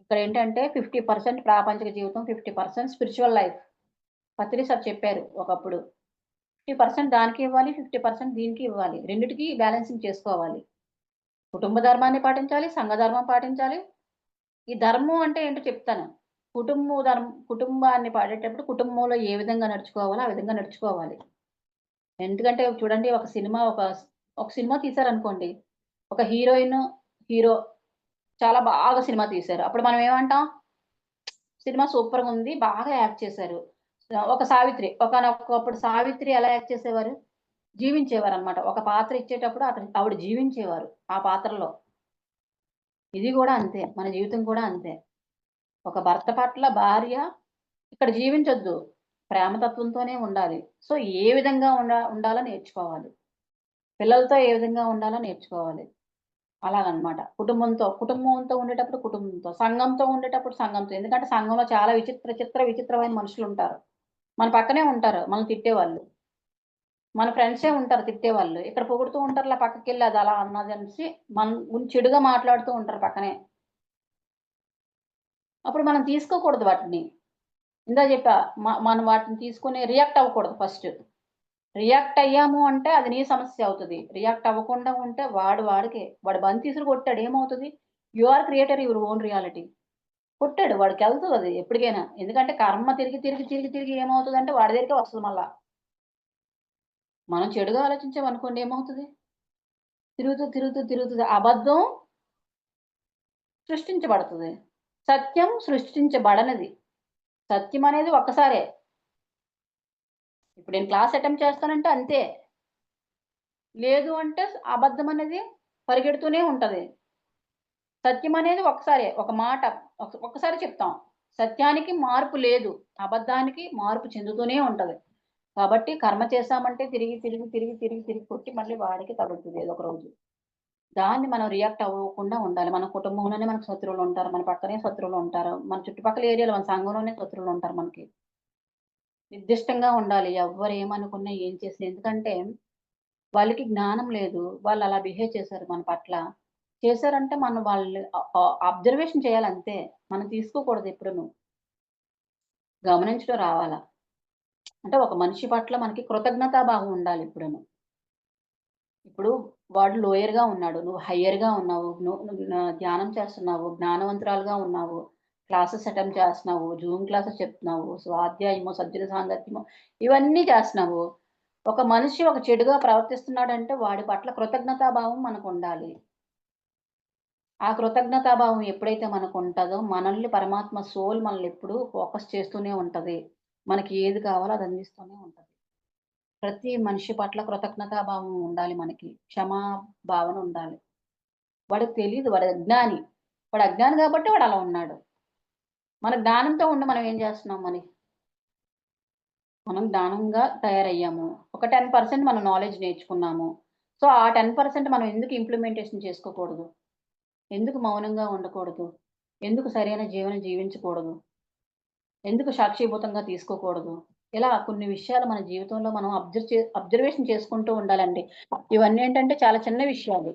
ఇక్కడేంటంటే 50% ప్రాపంచిక జీవితం, 50% స్పిరిచ్యువల్ లైఫ్. పత్రి సార్ చెప్పారు ఒకప్పుడు. 50% దానికి ఇవ్వాలి, 50% దీనికి ఇవ్వాలి. రెండిటికి బ్యాలెన్సింగ్ చేసుకోవాలి. కుటుంబ ధర్మాన్ని పాటించాలి, సంఘ ధర్మం పాటించాలి. ఈ ధర్మం అంటే ఏంటో చెప్తాను. కుటుంబాన్ని పాడేటప్పుడు కుటుంబంలో ఏ విధంగా నడుచుకోవాలో, ఆ విధంగా నడుచుకోవాలి. ఎందుకంటే చూడండి ఒక సినిమా తీశారనుకోండి. ఒక హీరోయిన్, హీరో చాలా బాగా సినిమా తీశారు. అప్పుడు మనం ఏమంటాం? సినిమా సూపర్‌గుంది. బాగా యాక్ట్ చేశారు. ఒక సావిత్రి ఒకానొకప్పుడు సావిత్రి ఎలా యాక్ట్ చేసేవారు? జీవించేవారనమాట. ఒక పాత్ర ఇచ్చేటప్పుడు ఆవిడ జీవించేవారు ఆ పాత్రలో. ఇది గూడా అంతే. మన జీవితం కూడా అంతే. ఒక భర్త పట్ల భార్య ఇక్కడ జీవించొద్దు. ప్రేమతత్వంతోనే ఉండాలి. సో, ఏ విధంగా ఉండాలో నేర్చుకోవాలి. పిల్లలతో ఏ విధంగా ఉండాలో నేర్చుకోవాలి. అలాగనమాట. కుటుంబంతో ఉండేటప్పుడు కుటుంబంతో, సంఘంతో ఉండేటప్పుడు సంఘంతో. ఎందుకంటే సంఘంలో చాలా విచిత్రమైన మనుషులుంటారు. మన పక్కనే ఉంటారు మనల్ని తిట్టేవాళ్ళు. మన ఫ్రెండ్సే ఉంటారు తిట్టేవాళ్ళు. ఇక్కడ పొగుడుతూ ఉంటారు. పక్కకెళ్ళి అది అలా అన్నదనేసి మన గురించి చెడుగా మాట్లాడుతూ ఉంటారు పక్కనే. అప్పుడు మనం తీసుకోకూడదు వాటిని. ఇందాక చెప్పా మనం వాటిని తీసుకొని రియాక్ట్ అవ్వకూడదు ఫస్ట్. రియాక్ట్ అయ్యాము అంటే అది నీ సమస్య అవుతది. రియాక్ట్ అవ్వకుండా ఉంటే వాడికే. వాడు బంతి ఇసిరి కొట్టాడు ఏమవుతది? You are creator your own reality. కొట్టాడు వాడికెళ్తదది ఎప్పటికైనా. ఎందుకంటే కర్మ తిరిగి ఏమవుతదంటే వాడి దగ్గరికే వస్తది మళ్ళా. మనం చెడుగా ఆలోచించామనుకోండి ఏమవుతది? తిరుగుతూ అబద్ధం సృష్టించబడతది. సత్యం సృష్టించబడనిది. సత్యం అనేది ఒక్కసారే. ఇప్పుడు నేను క్లాస్ అటెంప్ట్ చేస్తానంటే అంతే. లేదు అంటే అబద్ధం అనేది పరిగెడుతూనే ఉంటది. సత్యం అనేది ఒక్కసారే. ఒక మాట ఒక్కసారి చెప్తాం. సత్యానికి మార్పు లేదు. అబద్ధానికి మార్పు చెందుతూనే ఉంటది. కాబట్టి కర్మ చేశామంటే తిరిగి కొట్టి మళ్ళీ వాడికి తగులుతది ఏదో ఒక రోజు. దాన్ని మనం రియాక్ట్ అవ్వకుండా ఉండాలి. మన కుటుంబంలోనే మనకు శత్రువులుంటారు. మన పక్కనే శత్రువులుంటారు. మన చుట్టుపక్కల ఏరియాలో మన సంఘంలోనే శత్రువులుంటారు మనకి. నిర్దిష్టంగా ఉండాలి. ఎవ్వరు ఏమనుకున్నా, ఏం చేసినా. ఎందుకంటే వాళ్ళకి జ్ఞానం లేదు. వాళ్ళు అలా బిహేవ్ చేశారు మన పట్ల. చేశారంటే మనం వాళ్ళు అబ్జర్వేషన్ చేయాలి అంతే. మనం తీసుకోకూడదు ఎప్పుడును. గమనించడం రావాలా. అంటే ఒక మనిషి పట్ల మనకి కృతజ్ఞతా భావం ఉండాలి ఎప్పుడును. ఇప్పుడు వాడు లోయర్‌గా ఉన్నాడు. నువ్వు హయ్యర్‌గా ఉన్నావు. నువ్వు ధ్యానం చేస్తున్నావు. జ్ఞానవంతురాలుగా ఉన్నావు. క్లాసెస్ అటెండ్ చేస్తున్నావు. జూమ్ క్లాసెస్ చెప్తున్నావు. స్వాధ్యాయము, సజ్జన సాంగత్యము ఇవన్నీ చేస్తున్నావు. ఒక మనిషి ఒక చెడుగా ప్రవర్తిస్తున్నాడంటే వాడి పట్ల కృతజ్ఞతా భావం మనకుండాలి. ఆ కృతజ్ఞతా భావం ఎప్పుడైతే మనకుంటదో మనల్ని పరమాత్మ సోల్ మనల్ని ఎప్పుడూ ఫోకస్ చేస్తూనే ఉంటది. మనకి ఏది కావాలో అది అందిస్తూనే ఉంటది. ప్రతి మనిషి పట్ల కృతజ్ఞతా భావం ఉండాలి మనకి. క్షమా భావన ఉండాలి. వాడికి తెలీదు. వాడు అజ్ఞాని. వాడు అజ్ఞాని కాబట్టి వాడు అలా ఉన్నాడు. మన జ్ఞానంతో ఉండి మనం ఏం చేస్తున్నాం మరి? మనం జ్ఞానంగా తయారయ్యాము. ఒక 10% మనం నాలెడ్జ్ నేర్చుకున్నాము. సో, ఆ 10% మనం ఎందుకు ఇంప్లిమెంటేషన్ చేసుకోకూడదు? ఎందుకు మౌనంగా ఉండకూడదు? ఎందుకు సరైన జీవనం జీవించకూడదు? ఎందుకు సాక్షిభూతంగా తీసుకోకూడదు? ఇలా కొన్ని విషయాలు మన జీవితంలో మనం అబ్జర్వేషన్ చేసుకుంటూ ఉండాలండి. ఇవన్నీ ఏంటంటే చాలా చిన్న విషయాలు.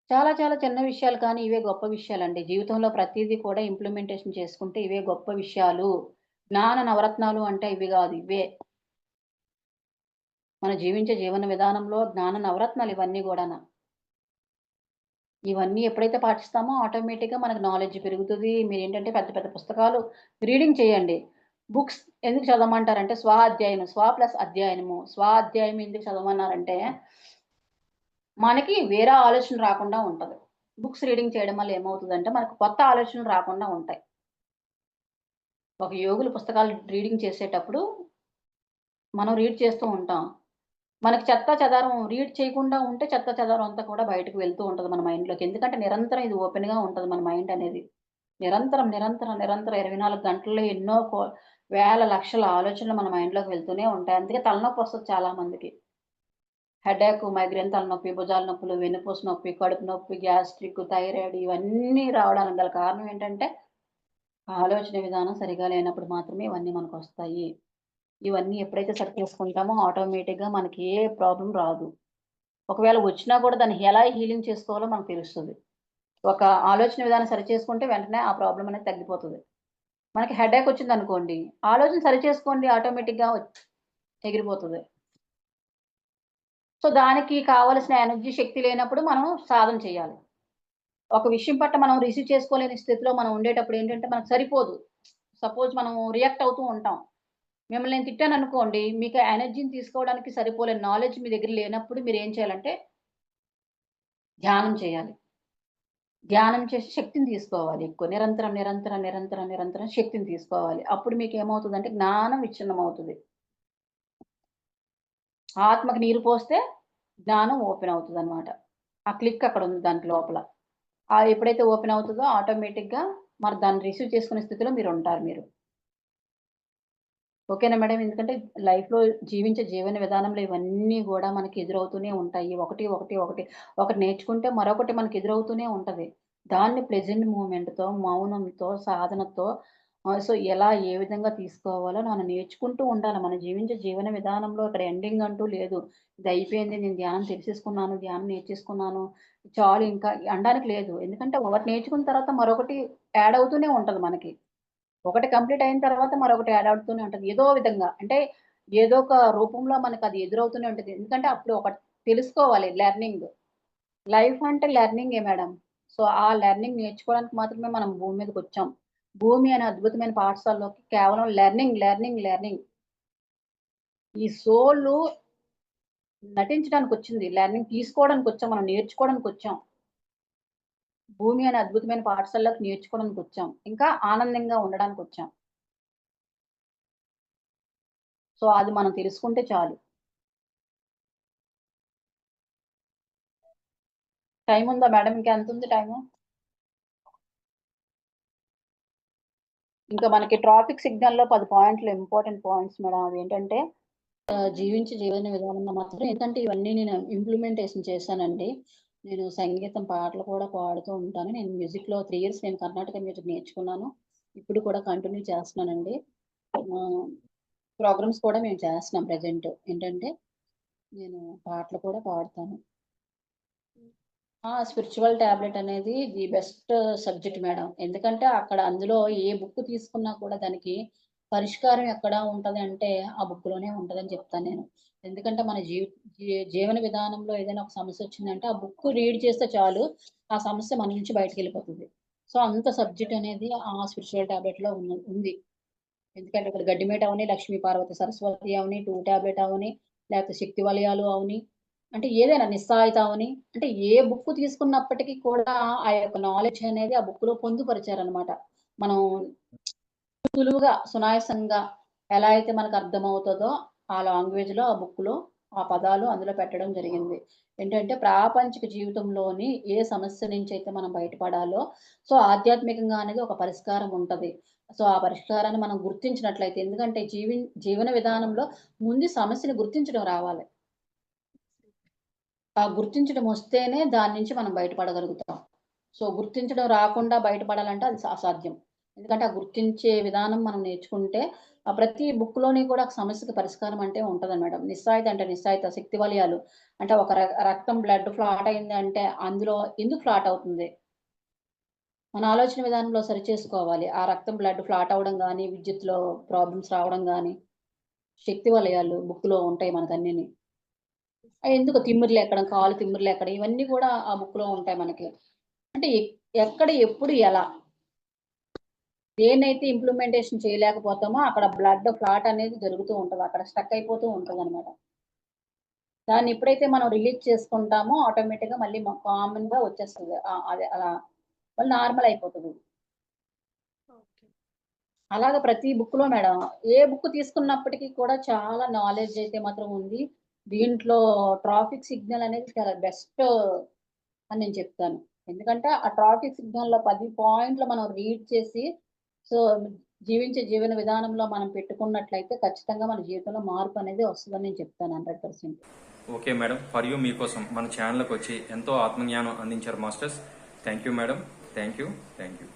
చాలా చాలా చిన్న విషయాలు కానీ ఇవే గొప్ప విషయాలండి. జీవితంలో ప్రతీదీ కూడా ఇంప్లిమెంటేషన్ చేసుకుంటే ఇవే గొప్ప విషయాలు. జ్ఞాన నవరత్నాలు అంటే ఇవి గాదు. ఇవే. మనం జీవించే జీవన విధానంలో జ్ఞాన నవరత్నాలు ఇవన్నీ గూడాన. ఇవన్నీ ఎప్పుడైతే పాటిస్తామో ఆటోమేటిక్‌గా మనకు నాలెడ్జ్ పెరుగుతది. మీరేంటంటే పెద్ద పెద్ద పుస్తకాలు రీడింగ్ చేయండి. బుక్స్ ఎందుకు చదవమంటారంటే స్వాధ్యాయనం. స్వ ప్లస్ అధ్యయనము. స్వాధ్యాయం ఎందుకు చదవమన్నారంటే మనకి వేరే ఆలోచన రాకుండా ఉంటది. బుక్స్ రీడింగ్ చేయడం వల్ల ఏమవుతదంటే మనకు కొత్త ఆలోచనలు రాకుండా ఉంటాయి. ఒక యోగులు పుస్తకాలు రీడింగ్ చేసేటప్పుడు మనం రీడ్ చేస్తూ ఉంటాం. మనకి చెత్తా చెదారం రీడ్ చేయకుండా ఉంటే చెత్తా చెదారం అంతా కూడా బయటకు వెళ్తూ ఉంటది మన మైండ్‌లోకి. ఎందుకంటే నిరంతరం ఇది ఓపెన్‌గా ఉంటది మన మైండ్ అనేది. నిరంతరం, నిరంతరం, నిరంతరం 24 గంటల్లో ఎన్నో వేల లక్షల ఆలోచనలు మన మైండ్‌లోకి వెళ్తూనే ఉంటాయి. అందుకే తలనొప్పొస్తది చాలా మందికి. హెడేక్, మైగ్రేన్ తలనొప్పి, భుజాల నొప్పులు, వెన్నుపూస నొప్పి, కడుపు నొప్పి, గ్యాస్ట్రిక్, థైరాయిడ్ ఇవన్నీ రావడానికి గల కారణం ఏంటంటే ఆలోచన విధానం సరిగా లేనప్పుడు మాత్రమే ఇవన్నీ మనకొస్తాయి. ఇవన్నీ ఎప్పుడైతే సెట్ చేసుకుంటామో ఆటోమేటిక్‌గా మనకి ఏ ప్రాబ్లమ్ రాదు. ఒకవేళ వచ్చినా కూడా దాన్ని ఎలా హీలింగ్ చేసుకోవాలో మనకు తెలుస్తది. ఒక ఆలోచన విధానం సరిచేసుకుంటే వెంటనే ఆ ప్రాబ్లమ్ అనేది తగ్గిపోతది. మనకి హెడేక్ వచ్చిందనుకోండి, ఆలోచన సరిచేసుకోండి ఆటోమేటిక్‌గా ఎగిరిపోతది. సో, దానికి కావాల్సిన ఎనర్జీ శక్తి లేనప్పుడు మనం సాధన చేయాలి. ఒక విషయం పట్ల మనం రిసీవ్ చేసుకోలేని స్థితిలో మనం ఉండేటప్పుడు ఏంటంటే మనకు సరిపోదు. సపోజ్ మనం రియాక్ట్ అవుతూ ఉంటాం. మిమ్మల్ని నేను తిట్టాననుకోండి, మీకు ఆ ఎనర్జీని తీసుకోవడానికి సరిపోలే నాలెడ్జ్ మీ దగ్గర లేనప్పుడు మీరేం చేయాలంటే ధ్యానం చేయాలి. ధ్యానం చేసి శక్తిని తీసుకోవాలి ఎక్కువ. నిరంతరం, నిరంతరం, నిరంతరం, నిరంతరం శక్తిని తీసుకోవాలి. అప్పుడు మీకేమవుతదంటే జ్ఞానం విచ్ఛిన్నమవుతది. ఆత్మకి నీరు పోస్తే జ్ఞానం ఓపెన్ అవుతదనమాట. ఆ క్లిక్ అక్కడుంది దానికి లోపల. ఎప్పుడైతే ఓపెన్ అవుతదో ఆటోమేటిక్‌గా మరి దాన్ని రిసీవ్ చేసుకునే స్థితిలో మీరుంటారు మీరు. ఓకేనా మేడం? ఎందుకంటే లైఫ్‌లో జీవించే జీవన విధానంలో ఇవన్నీ గూడా మనకి ఎదురవుతూనే ఉంటాయి. ఒకటి, ఒకటి, ఒకటి. ఒకటి నేర్చుకుంటే మరొకటి మనకి ఎదురవుతూనే ఉంటది. దాన్ని ప్లెజెంట్ మూవ్‌మెంట్‌తో, మౌనంతో, సాధనతో సో, ఎలా ఏ విధంగా తీసుకోవాలో మనం నేర్చుకుంటూ ఉండాలి. మనం జీవించే జీవన విధానంలో ఇక్కడ ఎండింగ్ అంటూ లేదు. ఇది అయిపోయింది. నేను ధ్యానం తెలిసేసుకున్నాను. ధ్యానం నేర్చేసుకున్నాను. చాలు ఇంకా అనడానికి లేదు. ఎందుకంటే ఒకటి నేర్చుకున్న తర్వాత మరొకటి యాడ్ అవుతూనే ఉంటది మనకి. ఒకటి కంప్లీట్ అయిన తర్వాత మరొకటి యాడ్ అవుతూనే ఉంటది. ఏదో విధంగా అంటే ఏదో ఒక రూపంలో మనకది ఎదురవుతూనే ఉంటది. ఎందుకంటే అప్పుడు ఒకటి తెలుసుకోవాలి లెర్నింగ్. లైఫ్ అంటే లెర్నింగే మేడం. సో, ఆ లెర్నింగ్ నేర్చుకోవడానికి మాత్రమే మనం భూమి మీదకొచ్చాం. భూమి అనే అద్భుతమైన పాఠశాలలోకి కేవలం లెర్నింగ్, లెర్నింగ్, లెర్నింగ్. ఈ సోలు నటించడానికొచ్చింది. లెర్నింగ్ తీసుకోవడానికొచ్చాం. మనం నేర్చుకోవడానికొచ్చాం. భూమి అనే అద్భుతమైన పాఠశాలలోకి నేర్చుకోవడానికొచ్చాం. ఇంకా ఆనందంగా ఉండడానికొచ్చాం. సో, అది మనం తెలుసుకుంటే చాలు. టైముందా మేడం? ఇంకెంతుంది టైము? ఇంకా మనకి ట్రాఫిక్ సిగ్నల్‌లో 10 పాయింట్లు ఇంపార్టెంట్ పాయింట్స్ మేడం. అవేంటంటే జీవించే జీవన విధానంలో మాత్రం ఏంటంటే ఇవన్నీ నేను ఇంప్లిమెంటేషన్ చేశానండి. నేను సంగీతం పాటలు కూడా పాడుతూ ఉంటాను. నేను మ్యూజిక్‌లో 3 ఇయర్స్ నేను కర్ణాటక మ్యూజిక్ నేర్చుకున్నాను. ఇప్పుడు కూడా కంటిన్యూ చేస్తున్నానండి. ఆహ్, ప్రోగ్రామ్స్ కూడా మేము చేస్తున్నాం ప్రెజెంట్. ఏంటంటే నేను పాటలు కూడా పాడుతాను. స్పిరిచువల్ టాబ్లెట్ అనేది ది బెస్ట్ సబ్జెక్ట్ మేడం. ఎందుకంటే అక్కడ అందులో ఏ బుక్ తీసుకున్నా కూడా దానికి పరిష్కారం ఎక్కడ ఉంటది అంటే ఆ బుక్‌లోనే ఉంటదని చెప్తాను నేను. ఎందుకంటే మన జీవన విధానంలో ఏదైనా ఒక సమస్యొచ్చిందంటే ఆ బుక్ రీడ్ చేస్తే చాలు ఆ సమస్య మన నుంచి బయటికెళ్ళిపోతది. సో, అంత సబ్జెక్ట్ అనేది ఆ స్పిరిచువల్ టాబ్లెట్‌లో ఉంది. ఎందుకంటే ఇక్కడ గడ్డిమేట అవని, లక్ష్మీ పార్వతి సరస్వతి అవని, 2 టాబ్లెట్ అవని, లేకపోతే శక్తి వలయాలు అవని, అంటే ఏదైనా నిస్సాయిత అవని, అంటే ఏ బుక్ తీసుకున్నప్పటికీ కూడా ఆ యొక్క నాలెడ్జ్ అనేది ఆ బుక్‌లో పొందుపరిచారనమాట. మనం సులువుగా, సునాయాసంగా ఎలా అయితే మనకు అర్థమవుతదో ఆ లాంగ్వేజ్‌లో, ఆ బుక్‌లో ఆ పదాలు అందులో పెట్టడం జరిగింది. ఏంటంటే ప్రాపంచిక జీవితంలోని ఏ సమస్య నుంచైతే మనం బయటపడాలో, సో ఆధ్యాత్మికంగా అనేది ఒక పరిష్కారం ఉంటది. సో ఆ పరిష్కారాన్ని మనం గుర్తించినట్లయితే ఎందుకంటే జీవన విధానంలో ముందు సమస్యని గుర్తించడం రావాలి. ఆ గుర్తించడం వస్తేనే దాని నుంచి మనం బయటపడగలుగుతాం. సో, గుర్తించడం రాకుండా బయటపడాలంటే అది అసాధ్యం. ఎందుకంటే, ఆ గుర్తించే విధానం మనం నేర్చుకుంటే ప్రతి బుక్‌లోని కూడా ఒక సమస్యకి పరిష్కారం అంటే ఉంటది మేడం. నిస్సాయిత అంటే నిస్సాయిత, శక్తి వలయాలు అంటే ఒక రక్తం బ్లడ్ క్లాట్ అయిందంటే అందులో ఎందుకు క్లాట్ అవుతుంది? మన ఆలోచన విధానంలో సరిచేసుకోవాలి. ఆ రక్తం బ్లడ్ క్లాట్ అవ్వడం గాని, విద్యుత్‌లో ప్రాబ్లమ్స్ రావడం గాని, శక్తి వలయాలు బుక్‌లో ఉంటాయి మనకన్నీని. ఎందుకు తిమ్మిరులెక్కడం, కాళ్ళు తిమ్మిరులెక్కడం ఇవన్నీ గూడా ఆ బుక్‌లో ఉంటాయి మనకి. అంటే ఎక్కడ, ఎప్పుడు, ఎలా దేన్నైతే ఇంప్లిమెంటేషన్ చేయలేకపోతామో అక్కడ బ్లడ్ క్లాట్ అనేది జరుగుతూ ఉంటది. అక్కడ స్టక్ అయిపోతూ ఉంటదనమాట. దాన్ని ఎప్పుడైతే మనం రిలీజ్ చేసుకుంటామో ఆటోమేటిక్‌గా మళ్ళీ కామన్‌గా వచ్చేస్తది. అదే అలా మళ్ళీ నార్మల్ అయిపోతది. ఓకే. అలాగా ప్రతి బుక్‌లో మేడం. ఏ బుక్ తీసుకున్నప్పటికి కూడా చాలా నాలెడ్జ్ అయితే మాత్రం ఉంది. దీంట్లో ట్రాఫిక్ సిగ్నల్ అనేది చాలా బెస్ట్ అని నేను చెప్తాను. ఎందుకంటే ఆ ట్రాఫిక్ సిగ్నల్‌లో 10 పాయింట్లు మనం రీడ్ చేసి సో, జీవించే జీవన విధానంలో మనం పెట్టుకున్నట్లయితే ఖచ్చితంగా మన జీవితంలో మార్పు అనేది వస్తదని నేను చెప్తాను 100%. ఓకే మేడం, ఫర్ యూ మీకోసం మన ఛానల్కి వచ్చి ఎంతో ఆత్మజ్ఞానం అందించారు masters. Thank you madam. Thank you. Thank you.